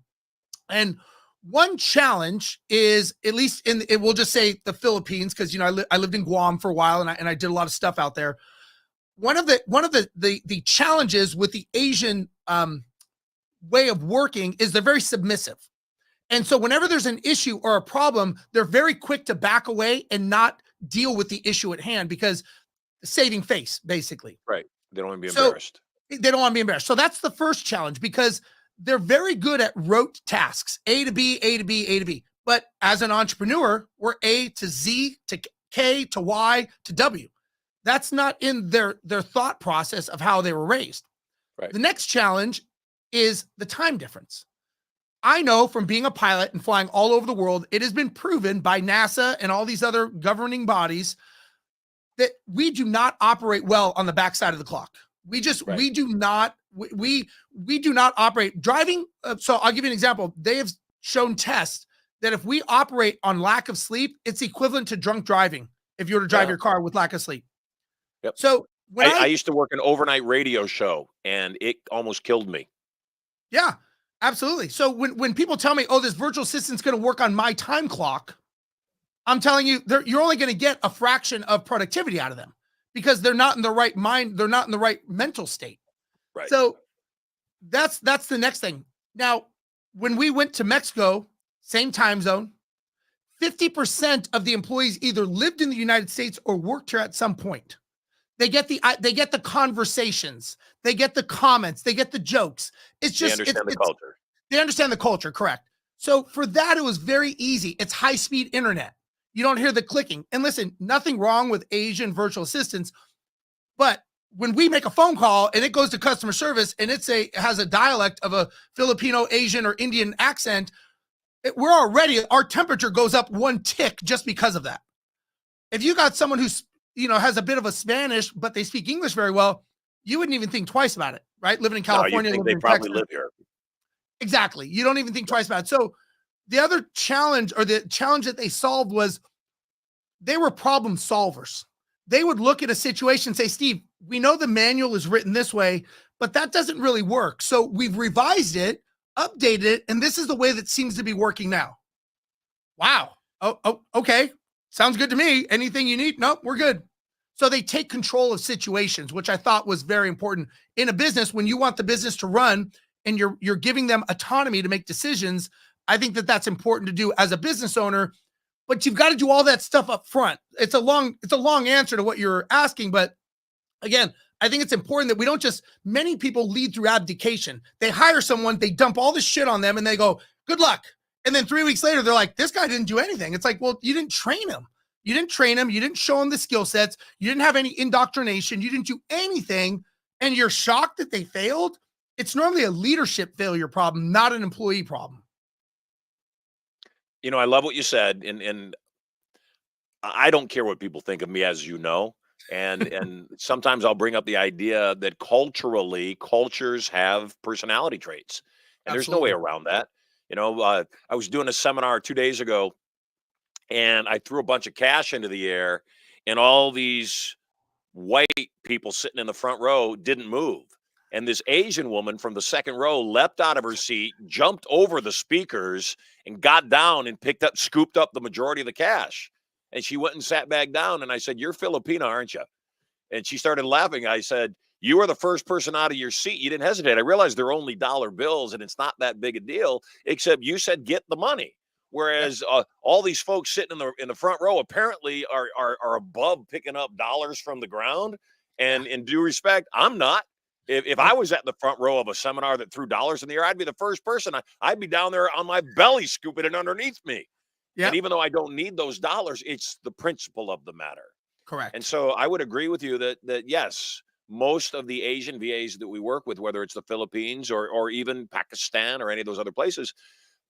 And one challenge is, at least we'll just say the Philippines, because I lived in Guam for a while and I did a lot of stuff out there. One of the challenges with the Asian way of working is they're very submissive. And so whenever there's an issue or a problem, they're very quick to back away and not deal with the issue at hand, because saving face, basically. Right. They don't want to be embarrassed. They don't want to be embarrassed. So that's the first challenge, because they're very good at rote tasks, A to B, A to B, A to B. But as an entrepreneur, we're A to Z to K to Y to W. That's not in their thought process of how they were raised. Right. The next challenge is the time difference. I know from being a pilot and flying all over the world, it has been proven by NASA and all these other governing bodies that we do not operate well on the backside of the clock. We do not operate driving. So I'll give you an example. They have shown tests that if we operate on lack of sleep, it's equivalent to drunk driving if you were to drive your car with lack of sleep. Yep. So I used to work an overnight radio show, and it almost killed me. Yeah, absolutely. So when people tell me, oh, this virtual assistant's going to work on my time clock, I'm telling you, you're only going to get a fraction of productivity out of them, because they're not in the right mind. They're not in the right mental state. Right. So that's the next thing. Now, when we went to Mexico, same time zone, 50% of the employees either lived in the United States or worked here at some point. They get the conversations, they get the comments, they get the jokes. It's just, they understand the culture. They understand the culture, correct. So for that, it was very easy. It's high-speed internet. You don't hear the clicking. And listen, nothing wrong with Asian virtual assistants, but when we make a phone call and it goes to customer service and it has a dialect of a Filipino, Asian, or Indian accent, our temperature goes up 1 tick just because of that. If you got someone who's, has a bit of a Spanish, but they speak English very well, you wouldn't even think twice about it, right? Living in No, you California, think living they in probably Texas. live here. Exactly. You don't even think twice about it. So the other challenge, or the challenge that they solved, was they were problem solvers. They would look at a situation and say, Steve, we know the manual is written this way, but that doesn't really work. So we've revised it, updated it, and this is the way that seems to be working now. Wow. Oh, okay. Sounds good to me. Anything you need? Nope, we're good. So they take control of situations, which I thought was very important in a business. When you want the business to run and you're giving them autonomy to make decisions, I think that that's important to do as a business owner. But you've got to do all that stuff up front. It's a long answer to what you're asking, but again, I think it's important that we don't just, many people lead through abdication. They hire someone, they dump all this shit on them, and they go, good luck. And then 3 weeks later, they're like, this guy didn't do anything. It's like, well, you didn't train him. You didn't train him. You didn't show him the skill sets. You didn't have any indoctrination. You didn't do anything. And you're shocked that they failed. It's normally a leadership failure problem, not an employee problem. I love what you said, and I don't care what people think of me, as you know. And sometimes I'll bring up the idea that culturally, cultures have personality traits, and there's no way Absolutely. around that. I was doing a seminar 2 days ago, and I threw a bunch of cash into the air, and all these white people sitting in the front row didn't move. And this Asian woman from the second row leapt out of her seat, jumped over the speakers, and got down and scooped up the majority of the cash. And she went and sat back down. And I said, "You're Filipina, aren't you?" And she started laughing. I said, "You were the first person out of your seat. You didn't hesitate." I realized they're only dollar bills and it's not that big a deal, except you said, "Get the money." Whereas all these folks sitting in the front row apparently are above picking up dollars from the ground. And in due respect, I'm not. If I was at the front row of a seminar that threw dollars in the air, I'd be the first person. I'd be down there on my belly, scooping it underneath me. And Yeah, even though I don't need those dollars, it's the principle of the matter. correct. And so I would agree with you that yes, most of the Asian VAs that we work with, whether it's the Philippines or even Pakistan or any of those other places,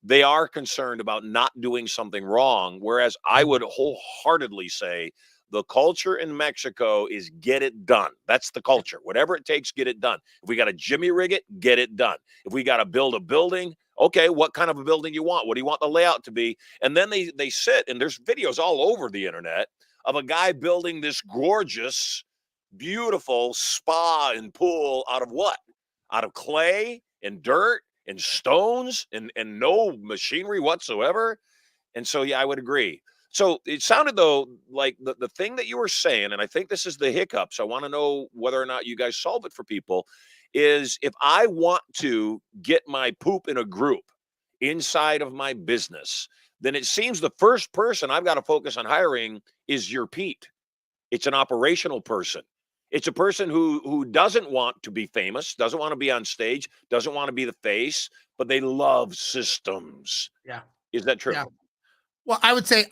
they are concerned about not doing something wrong. Whereas I would wholeheartedly say the culture in Mexico is get it done. That's the culture. Whatever it takes, get it done. If we got to jimmy rig it, get it done. If we got to build a building, okay, what kind of a building you want? What do you want the layout to be? And then they sit, and there's videos all over the internet of a guy building this gorgeous, beautiful spa and pool out of what? Out of clay and dirt and stones and no machinery whatsoever. And so, yeah, I would agree. So it sounded, though, like the thing that you were saying, and I think this is the hiccups. I want to know whether or not you guys solve it for people, is if I want to get my poop in a group inside of my business, then it seems the first person I've got to focus on hiring is your Pete. It's an operational person. It's a person who doesn't want to be famous, doesn't want to be on stage, doesn't want to be the face, but they love systems. Yeah. Is that true? Yeah. Well, I would say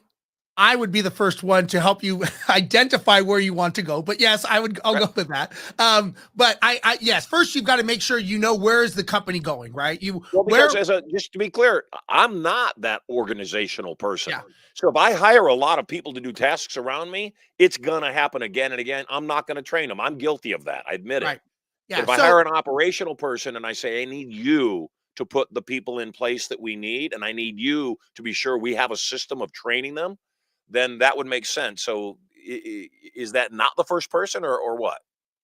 I would be the first one to help you identify where you want to go. But yes, I'll go with that. But yes, first you've got to make sure you know where is the company going, right? Because just to be clear, I'm not that organizational person. Yeah. So if I hire a lot of people to do tasks around me, it's gonna happen again and again. I'm not gonna train them. I'm guilty of that. I admit it. Right. Yeah. But if I hire an operational person and I say, I need you to put the people in place that we need, and I need you to be sure we have a system of training them, then that would make sense. So is that not the first person or what?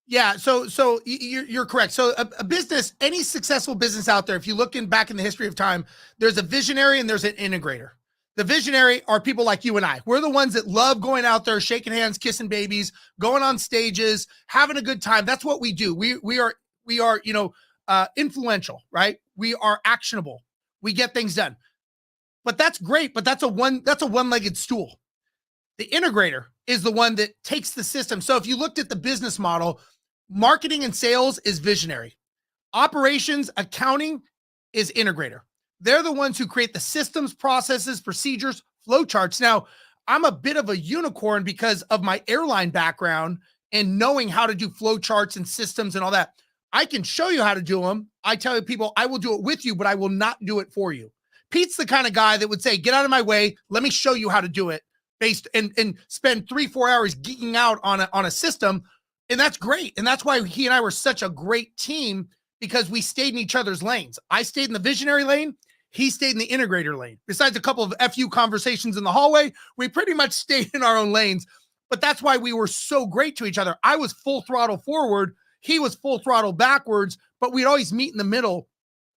Yeah, so you're correct. So a business, any successful business out there, if you look back in the history of time, there's a visionary and there's an integrator. The visionary are people like you and I. We're the ones that love going out there, shaking hands, kissing babies, going on stages, having a good time. That's what we do. We are influential, right? We are actionable. We get things done. But that's great. But that's a one-legged stool. The integrator is the one that takes the system. So if you looked at the business model, marketing and sales is visionary. Operations, accounting is integrator. They're the ones who create the systems, processes, procedures, flow charts. Now, I'm a bit of a unicorn because of my airline background and knowing how to do flow charts and systems and all that. I can show you how to do them. I tell people I will do it with you, but I will not do it for you. Pete's the kind of guy that would say, get out of my way. Let me show you how to do it. Based and spend 3-4 hours geeking out on a system And that's great. And that's why he and I were such a great team, because we stayed in each other's lanes. I stayed in the visionary lane. He stayed in the integrator lane. Besides a couple of FU conversations in the hallway, we pretty much stayed in our own lanes. But that's why we were so great to each other. I was full throttle forward. He was full throttle backwards, but we'd always meet in the middle.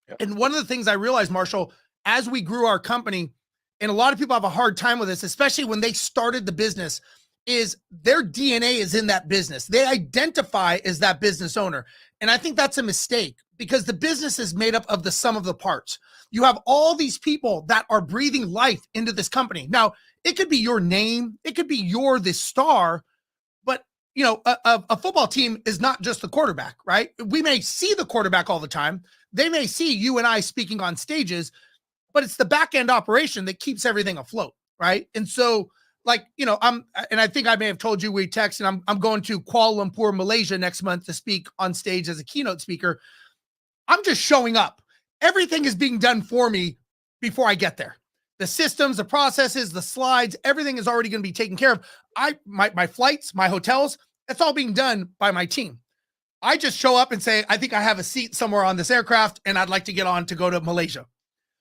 Yep. And one of the things I realized, Marshall, as we grew our company, and a lot of people have a hard time with this, especially when they started the business, is their DNA is in that business. They identify as that business owner. And I think that's a mistake, because the business is made up of the sum of the parts. You have all these people that are breathing life into this company. Now, it could be your name. It could be you're the star, but a football team is not just the quarterback, right? We may see the quarterback all the time. They may see you and I speaking on stages, but it's the back end operation that keeps everything afloat, right? And so, and I think I may have told you, we texted, and I'm going to Kuala Lumpur, Malaysia next month to speak on stage as a keynote speaker. I'm just showing up. Everything is being done for me before I get there. The systems, the processes, the slides, everything is already going to be taken care of. My flights, my hotels, that's all being done by my team. I just show up and say, I think I have a seat somewhere on this aircraft and I'd like to get on to go to Malaysia.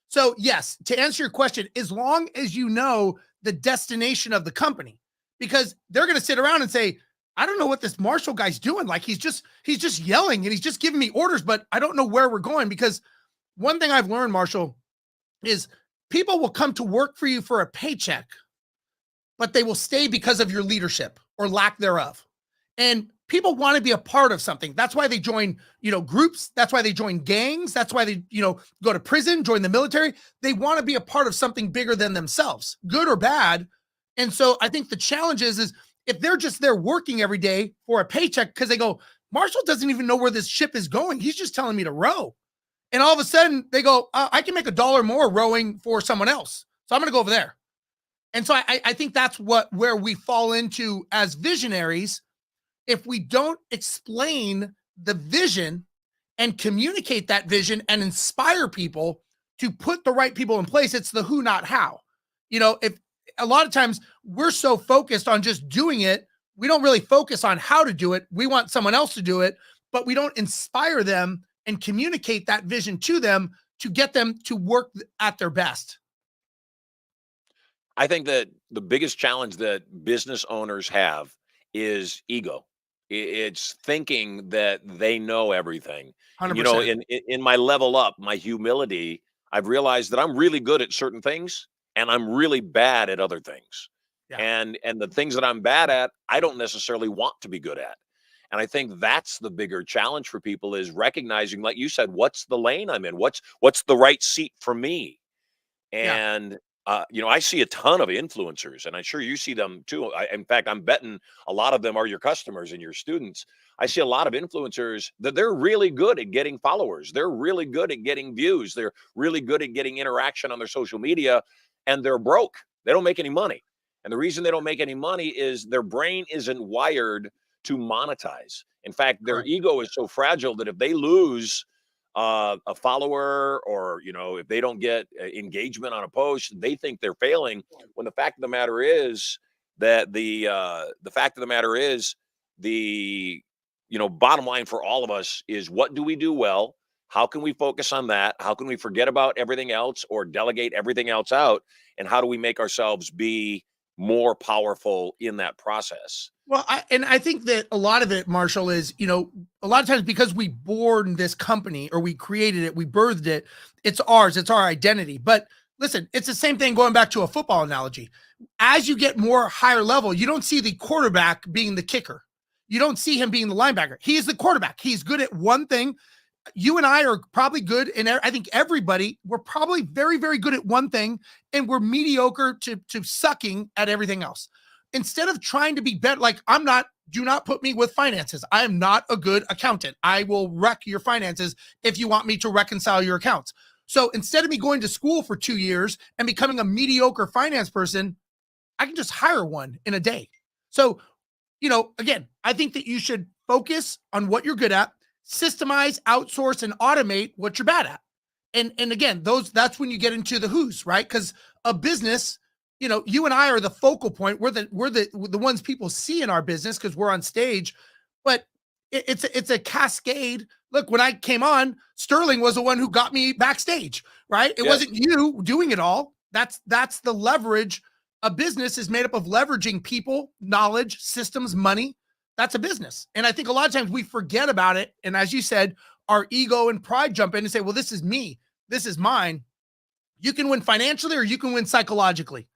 So yes, to answer your question, as long as you know the destination of the company, because they're going to sit around and say, I don't know what this Marshall guy's doing. Like he's just yelling and he's just giving me orders, but I don't know where we're going. Because one thing I've learned, Marshall, is people will come to work for you for a paycheck, but they will stay because of your leadership or lack thereof. And people want to be a part of something. That's why they join, groups. That's why they join gangs. That's why they, go to prison, join the military. They want to be a part of something bigger than themselves, good or bad. And so I think the challenge is if they're just there working every day for a paycheck, because they go, Marshall doesn't even know where this ship is going. He's just telling me to row. And all of a sudden they go, I can make $1 more rowing for someone else. So I'm going to go over there. And so I think that's where we fall into as visionaries. If we don't explain the vision and communicate that vision and inspire people to put the right people in place, it's the who, not how. If a lot of times we're so focused on just doing it, we don't really focus on how to do it. We want someone else to do it, but we don't inspire them and communicate that vision to them to get them to work at their best. I think that the biggest challenge that business owners have is ego. It's thinking that they know everything. 100%. In my level up, my humility, I've realized that I'm really good at certain things and I'm really bad at other things. Yeah. And the things that I'm bad at, I don't necessarily want to be good at. And I think that's the bigger challenge for people, is recognizing, like you said, what's the lane I'm in? What's the right seat for me? And I see a ton of influencers, and I'm sure you see them too. In fact, I'm betting a lot of them are your customers and your students. I see a lot of influencers that they're really good at getting followers. They're really good at getting views. They're really good at getting interaction on their social media, and they're broke. They don't make any money. And the reason they don't make any money is their brain isn't wired to monetize. In fact, their ego is so fragile that if they lose a follower, or if they don't get engagement on a post, they think they're failing, when the fact of the matter is that the bottom line for all of us is, what do we do well? How can we focus on that? How can we forget about everything else or delegate everything else out? And how do we make ourselves be more powerful in that process? Well, I think that a lot of it, Marshall, is, a lot of times because we born this company, or we created it, we birthed it, it's ours, it's our identity. But listen, it's the same thing going back to a football analogy. As you get more higher level, you don't see the quarterback being the kicker. You don't see him being the linebacker. He is the quarterback. He's good at one thing. You and I are probably good, and I think everybody, we're probably very, very good at one thing, and we're mediocre to sucking at everything else. Instead of trying to be better, do not put me with finances. I am not a good accountant. I will wreck your finances if you want me to reconcile your accounts. So instead of me going to school for 2 years and becoming a mediocre finance person, I can just hire one in a day. So, again, I think that you should focus on what you're good at, systemize, outsource, and automate what you're bad at. And again, that's when you get into the who's, right? Because a business, you and I are the focal point. We're the ones people see in our business because we're on stage. but it's a cascade. Look, when I came on, Sterling was the one who got me backstage, right? It wasn't you doing it all. That's the leverage. A business is made up of leveraging people, knowledge, systems, money. That's a business. And I think a lot of times we forget about it. And as you said, our ego and pride jump in and say, well, this is me. This is mine. You can win financially or you can win psychologically.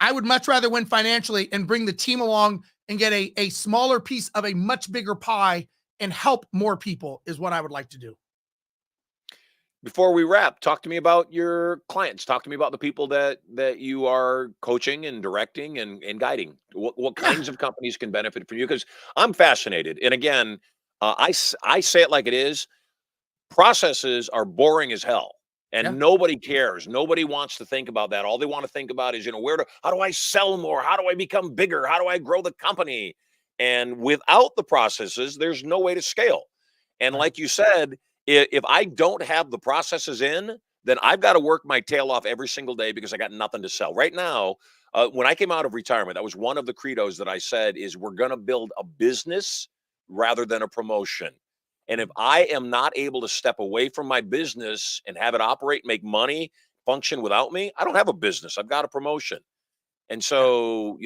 I would much rather win financially and bring the team along and get a smaller piece of a much bigger pie and help more people is what I would like to do. Before we wrap, talk to me about your clients. Talk to me about the people that you are coaching and directing and guiding. What kinds of companies can benefit from you? Because I'm fascinated. And again, I say it like it is. Processes are boring as hell. And nobody cares. Nobody wants to think about that. All they want to think about is, how do I sell more? How do I become bigger? How do I grow the company? And without the processes, there's no way to scale. And like you said, if I don't have the processes in, then I've got to work my tail off every single day because I got nothing to sell. Right now, when I came out of retirement, that was one of the credos that I said is we're going to build a business rather than a promotion. And if I am not able to step away from my business and have it operate, make money, function without me, I don't have a business. I've got a promotion. And so,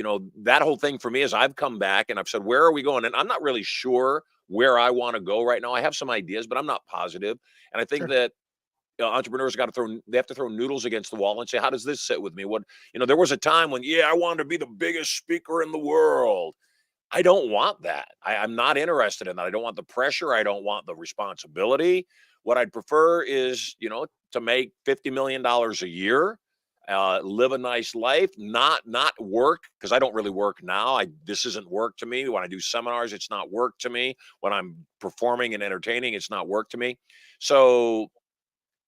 that whole thing for me is I've come back and I've said, where are we going? And I'm not really sure where I want to go right now. I have some ideas, but I'm not positive. And I think that entrepreneurs they have to throw noodles against the wall and say, how does this sit with me? There was a time when, I wanted to be the biggest speaker in the world. I don't want that. I'm not interested in that. I don't want the pressure. I don't want the responsibility. What I'd prefer is, to make $50 million a year, live a nice life, not work, because I don't really work now. This isn't work to me. When I do seminars, it's not work to me. When I'm performing and entertaining, it's not work to me. So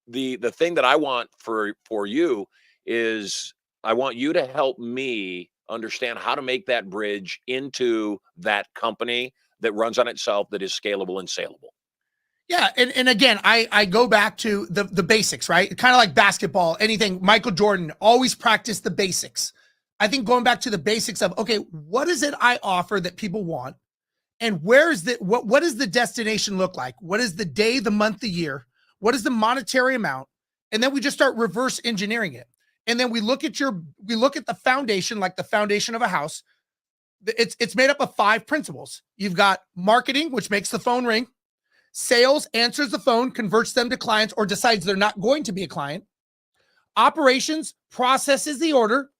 the thing that I want for you is I want you to help me understand how to make that bridge into that company that runs on itself, that is scalable and saleable. Yeah. And again, I go back to the basics, right? Kind of like basketball, anything. Michael Jordan always practiced the basics. I think going back to the basics of, okay, what is it I offer that people want? And what does the destination look like? What is the day, the month, the year? What is the monetary amount? And then we just start reverse engineering it. And then we look at the foundation, like the foundation of a house. It's made up of 5 principles. You've got marketing, which makes the phone ring. Sales answers the phone, converts them to clients, or decides they're not going to be a client. Operations processes the order.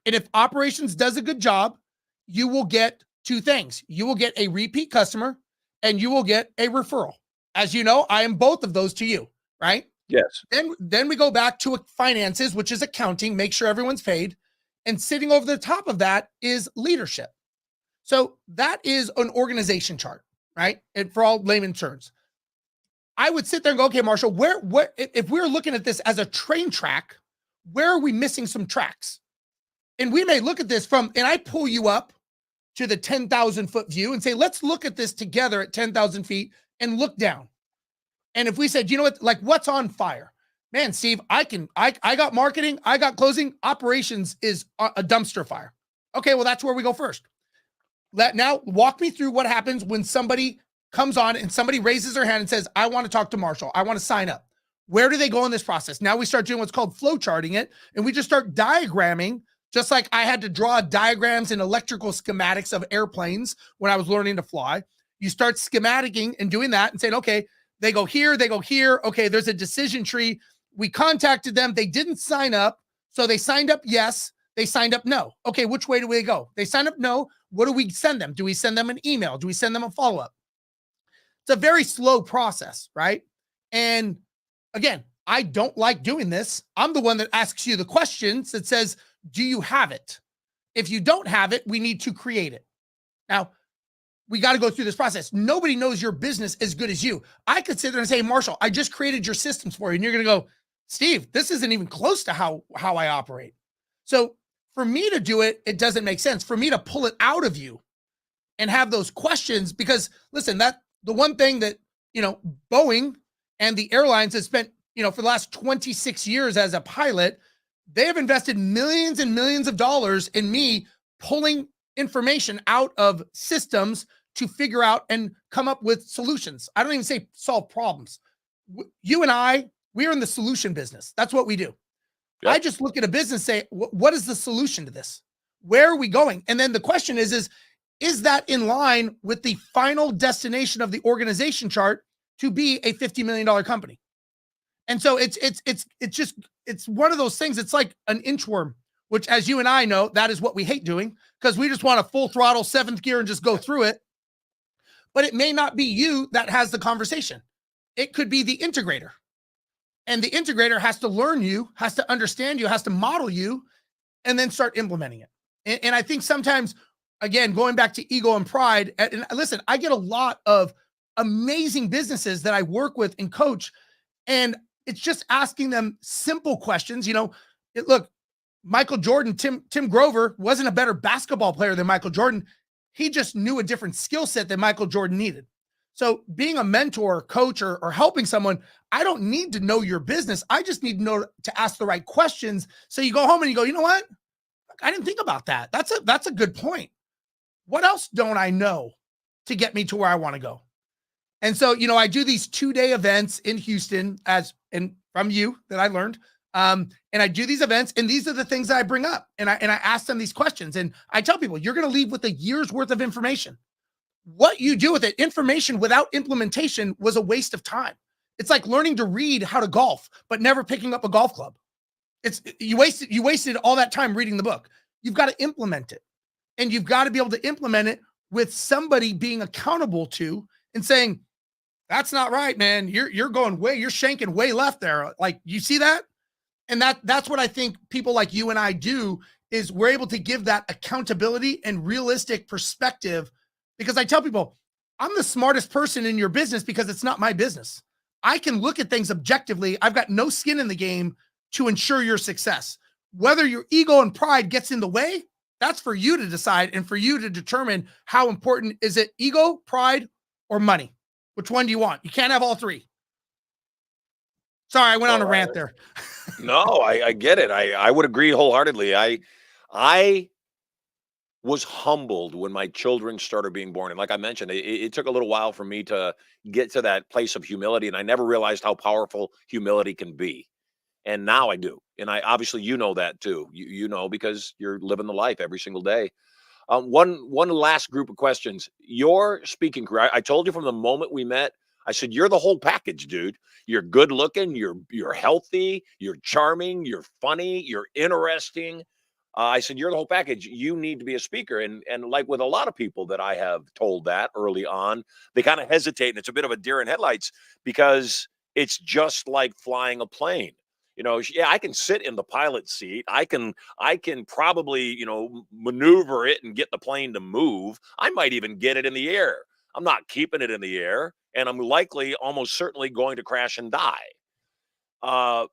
And if operations does a good job, you will get 2 things. You will get a repeat customer and you will get a referral. As you know, I am both of those to you, right? Yes. Then we go back to finances, which is accounting, make sure everyone's paid. And sitting over the top of that is leadership. So that is an organization chart, right? And for all layman terms, I would sit there and go, okay, Marshall, if we're looking at this as a train track, where are we missing some tracks? And we may look at this and I pull you up to the 10,000 foot view and say, let's look at this together at 10,000 feet and look down. And if we said, you know what, like what's on fire? Man, Steve, I got marketing, I got closing, operations is a dumpster fire. Okay, well, that's where we go first. Now walk me through what happens when somebody comes on and somebody raises their hand and says, I want to talk to Marshall. I want to sign up. Where do they go in this process? Now we start doing what's called flow charting it. And we just start diagramming, just like I had to draw diagrams and electrical schematics of airplanes when I was learning to fly. You start schematicking and doing that and saying, okay, they go here, they go here. Okay, there's a decision tree. We contacted them. They didn't sign up. So they signed up yes. They signed up no. Okay, which way do we go? They signed up no. What do we send them? Do we send them an email? Do we send them a follow-up? It's a very slow process, right? And again, I don't like doing this. I'm the one that asks you the questions that says, do you have it? If you don't have it, we need to create it. Now, we got to go through this process. Nobody knows your business as good as you. I could sit there and say, Marshall, I just created your systems for you. And you're going to go, Steve, this isn't even close to how I operate. So for me to do it, it doesn't make sense. For me to pull it out of you and have those questions, because listen, the one thing that, Boeing and the airlines has spent, for the last 26 years as a pilot, they have invested millions and millions of dollars in me pulling information out of systems to figure out and come up with solutions. I don't even say solve problems. You and I, we're in the solution business. That's what we do. Yep. I just look at a business and say, what is the solution to this? Where are we going? And then the question is that in line with the final destination of the organization chart to be a $50 million company? And so it's one of those things. It's like an inchworm, which, as you and I know, that is what we hate doing, because we just want a full throttle 7th gear and just go through it. But it may not be you that has the conversation. It could be the integrator. And the integrator has to learn you, has to understand you, has to model you, and then start implementing it. And I think sometimes, again, going back to ego and pride, and listen, I get a lot of amazing businesses that I work with and coach, and it's just asking them simple questions. Look, Michael Jordan, Tim Grover wasn't a better basketball player than Michael Jordan. He just knew a different skill set than Michael Jordan needed. So being a mentor, coach, or helping someone, I don't need to know your business. I just need to know to ask the right questions. So you go home and you go, you know what? I didn't think about that. That's a good point. What else don't I know to get me to where I want to go? And so, I do these 2-day events in Houston from you that I learned. And I do these events, and these are the things that I bring up. And I ask them these questions, and I tell people, you're going to leave with a year's worth of information. What you do with it, information without implementation, was a waste of time. It's like learning to read how to golf, but never picking up a golf club. You wasted all that time reading the book. You've got to implement it. And you've got to be able to implement it with somebody being accountable to and saying, that's not right, man. You're shanking way left there. Like, you see that? And that's what I think people like you and I do, is we're able to give that accountability and realistic perspective. Because I tell people, I'm the smartest person in your business because it's not my business. I can look at things objectively. I've got no skin in the game to ensure your success. Whether your ego and pride gets in the way, that's for you to decide and for you to determine how important is it: ego, pride, or money? Which one do you want? You can't have all three. Sorry, I went on a rant there. No, I get it. I would agree wholeheartedly. I was humbled when my children started being born. And like I mentioned, it took a little while for me to get to that place of humility. And I never realized how powerful humility can be. And now I do. And I obviously, that too. You know, because you're living the life every single day. One last group of questions. Your speaking career, I told you from the moment we met, I said, you're the whole package, dude. You're good looking, you're healthy, you're charming, you're funny, you're interesting. I said, you're the whole package. You need to be a speaker. And like with a lot of people that I have told that early on, they kind of hesitate. And it's a bit of a deer in headlights, because it's just like flying a plane. Yeah, I can sit in the pilot seat. I can probably, maneuver it and get the plane to move. I might even get it in the air. I'm not keeping it in the air, and I'm likely, almost certainly, going to crash and die.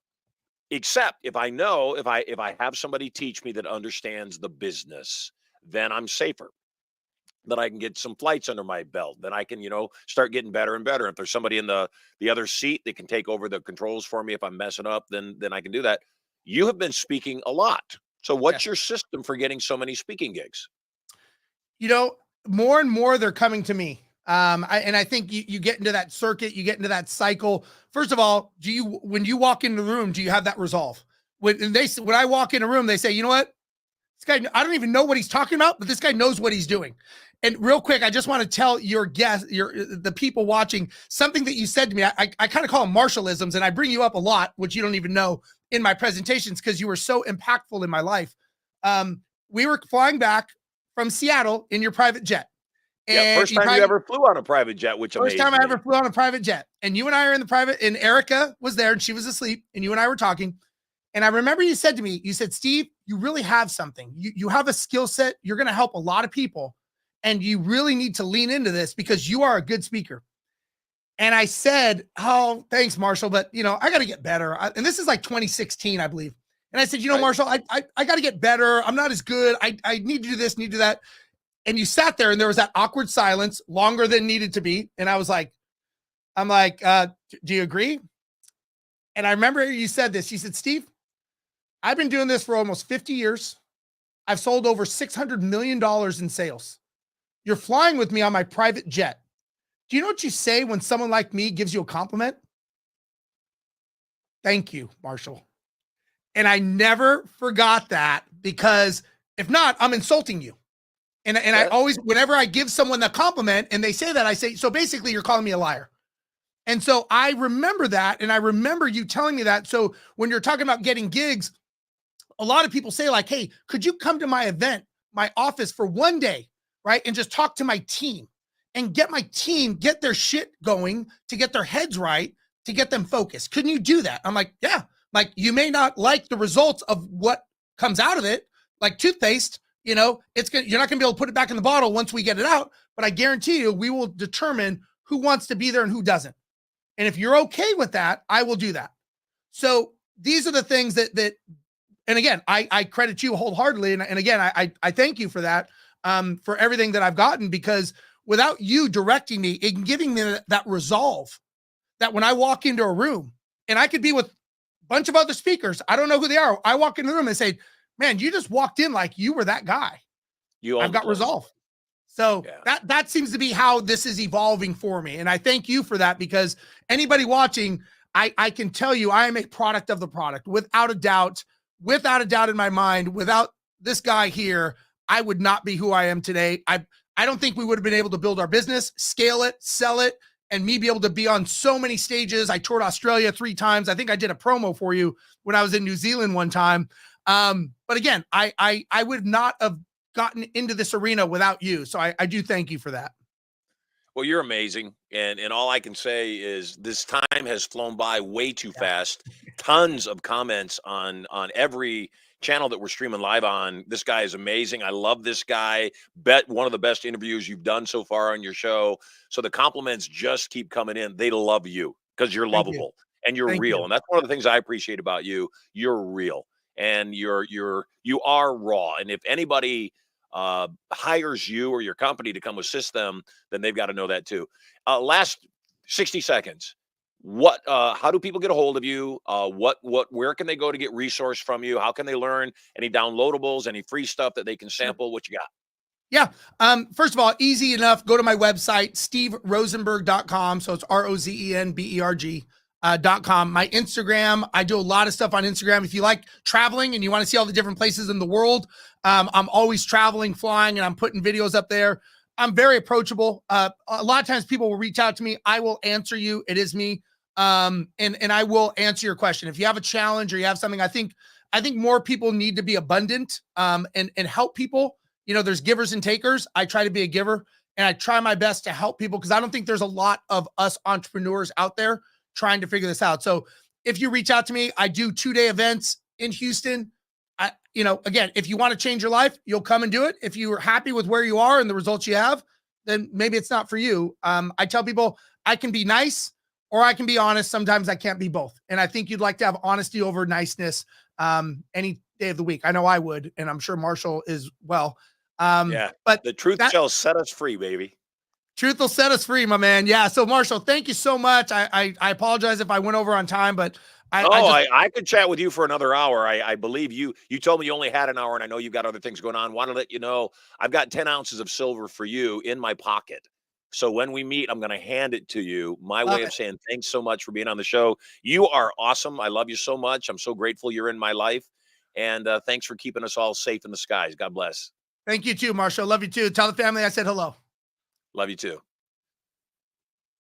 Except if I have somebody teach me that understands the business, then I'm safer. Then I can get some flights under my belt. Then I can, start getting better and better. If there's somebody in the other seat that can take over the controls for me if I'm messing up, then I can do that. You have been speaking a lot. So what's your system for getting so many speaking gigs? More and more they're coming to me. I think you get into that circuit, you get into that cycle. First of all, when you walk into the room, do you have that resolve? When I walk in a room, they say, you know what? This guy, I don't even know what he's talking about, but this guy knows what he's doing. And real quick, I just want to tell your guests, the people watching, something that you said to me. I kind of call them Marshallisms, and I bring you up a lot, which you don't even know in my presentations, because you were so impactful in my life. We were flying back from Seattle in your private jet. Yeah, first time you ever flew on a private jet, which first time I ever flew on a private jet. And you and I are in the private, and Erica was there, and she was asleep, and you and I were talking. And I remember you said to me, you said, Steve, you really have something. You have a skill set. You're going to help a lot of people. And you really need to lean into this because you are a good speaker. And I said, oh, thanks, Marshall. But, I got to get better. And this is like 2016, I believe. And I said, right. Marshall, I got to get better. I'm not as good. I need to do this, need to do that. And you sat there and there was that awkward silence, longer than needed to be. And I was like, do you agree? And I remember you said this. You said, Steve, I've been doing this for almost 50 years. I've sold over $600 million in sales. You're flying with me on my private jet. Do you know what you say when someone like me gives you a compliment? Thank you, Marshall. And I never forgot that, because if not, I'm insulting you. And I always, whenever I give someone that compliment and they say that, I say, so basically you're calling me a liar. And so I remember that. And I remember you telling me that. So when you're talking about getting gigs, a lot of people say like, hey, could you come to my event, my office for one day, right? And just talk to my team and get my team, get their shit going, to get their heads right, to get them focused. Couldn't you do that? I'm like, yeah. Like, you may not like the results of what comes out of it, like toothpaste, you know, you're not gonna be able to put it back in the bottle once we get it out, but I guarantee you we will determine who wants to be there and who doesn't. And if you're okay with that, I will do that. So these are the things that and again, I credit you wholeheartedly. And again, I thank you for that, for everything that I've gotten, because without you directing me and giving me that resolve, that when I walk into a room and I could be with a bunch of other speakers, I don't know who they are. I walk into the room and say, man, you just walked in like you were that guy. I've got resolve. So that seems to be how this is evolving for me. And I thank you for that, because anybody watching, I can tell you, I am a product of the product without a doubt in my mind. Without this guy here, I would not be who I am today. I don't think we would have been able to build our business, scale it, sell it, and me be able to be on so many stages. I toured Australia 3 times. I think I did a promo for you when I was in New Zealand one time. But again, I would not have gotten into this arena without you. So I do thank you for that. Well, you're amazing. And all I can say is this time has flown by way too fast. Tons of comments on every channel that we're streaming live on. This guy is amazing. I love this guy. Bet one of the best interviews you've done so far on your show. So the compliments just keep coming in. They love you because you're lovable and you're real. And that's one of the things I appreciate about you. You're real and you are raw. And if anybody hires you or your company to come assist them, then they've got to know that too. Last 60 seconds. How do people get a hold of you? Where can they go to get resource from you? How can they learn? Any downloadables, any free stuff that they can sample? What you got? Yeah. First of all, easy enough. Go to my website, steverosenberg.com. So it's ROZENBERG.com. My Instagram, I do a lot of stuff on Instagram. If you like traveling and you want to see all the different places in the world, I'm always traveling, flying, and I'm putting videos up there. I'm very approachable. A lot of times people will reach out to me. I will answer you. It is me. And I will answer your question. If you have a challenge or you have something, I think more people need to be abundant, and help people. You know, there's givers and takers. I try to be a giver, and I try my best to help people, because I don't think there's a lot of us entrepreneurs out there trying to figure this out. So if you reach out to me, I do 2-day events in Houston. Again, if you want to change your life, you'll come and do it. If you're happy with where you are and the results you have, then maybe it's not for you. I tell people I can be nice or I can be honest. Sometimes I can't be both. And I think you'd like to have honesty over niceness any day of the week. I know I would, and I'm sure Marshall is well. But the truth shall set us free, baby. Truth will set us free, my man. Yeah. So Marshall, thank you so much. I apologize if I went over on time, but I could chat with you for another hour. I believe you told me you only had an hour, and I know you've got other things going on. Want to let you know I've got 10 ounces of silver for you in my pocket. So when we meet, I'm going to hand it to you. My way of saying thanks so much for being on the show. You are awesome. I love you so much. I'm so grateful you're in my life. And thanks for keeping us all safe in the skies. God bless. Thank you too, Marshall. Love you too. Tell the family I said hello. Love you too.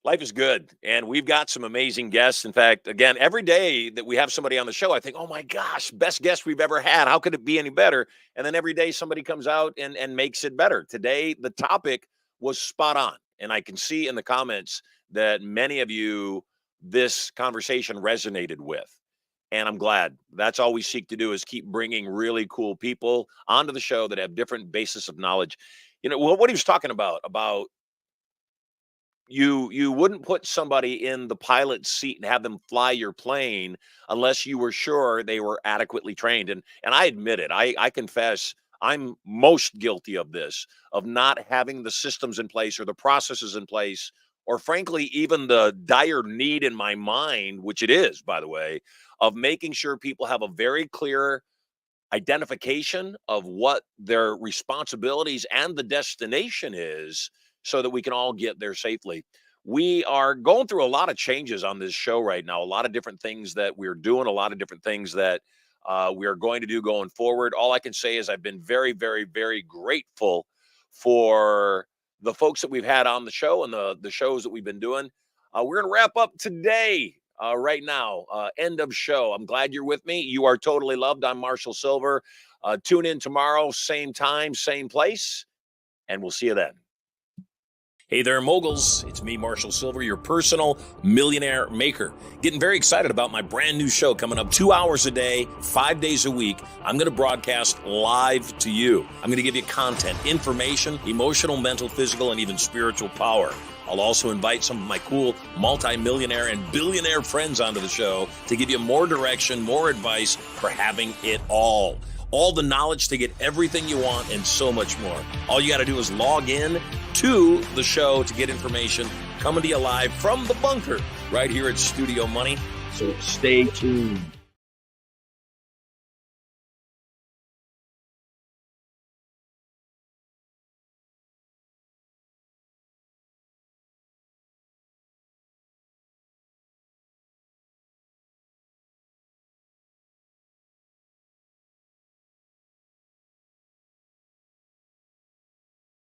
Life is good, and we've got some amazing guests. In fact, again, every day that we have somebody on the show, I think, oh my gosh, best guest we've ever had. How could it be any better? And then every day somebody comes out and makes it better. Today, the topic was spot on, and I can see in the comments that many of you, this conversation resonated with. And I'm glad. That's all we seek to do, is keep bringing really cool people onto the show that have different basis of knowledge. You know, what he was talking about you wouldn't put somebody in the pilot's seat and have them fly your plane unless you were sure they were adequately trained. And I admit it. I confess I'm most guilty of this, of not having the systems in place or the processes in place, or frankly, even the dire need in my mind, which it is, by the way, of making sure people have a very clear identification of what their responsibilities and the destination is so that we can all get there safely. We are going through a lot of changes on this show right now, a lot of different things that we're doing, a lot of different things that we are going to do going forward. All I can say is I've been very, very, very grateful for the folks that we've had on the show and the shows that we've been doing. We're going to wrap up today. Right now, end of show. I'm glad you're with me. You are totally loved. I'm Marshall Silver. Tune in tomorrow, same time, same place, and we'll see you then. Hey there, moguls. It's me, Marshall Silver, your personal millionaire maker. Getting very excited about my brand new show coming up 2 hours a day, 5 days a week. I'm going to broadcast live to you. I'm going to give you content, information, emotional, mental, physical, and even spiritual power. I'll also invite some of my cool multi-millionaire and billionaire friends onto the show to give you more direction, more advice for having it all. All the knowledge to get everything you want and so much more. All you got to do is log in to the show to get information coming to you live from the bunker right here at Studio Money. So stay tuned.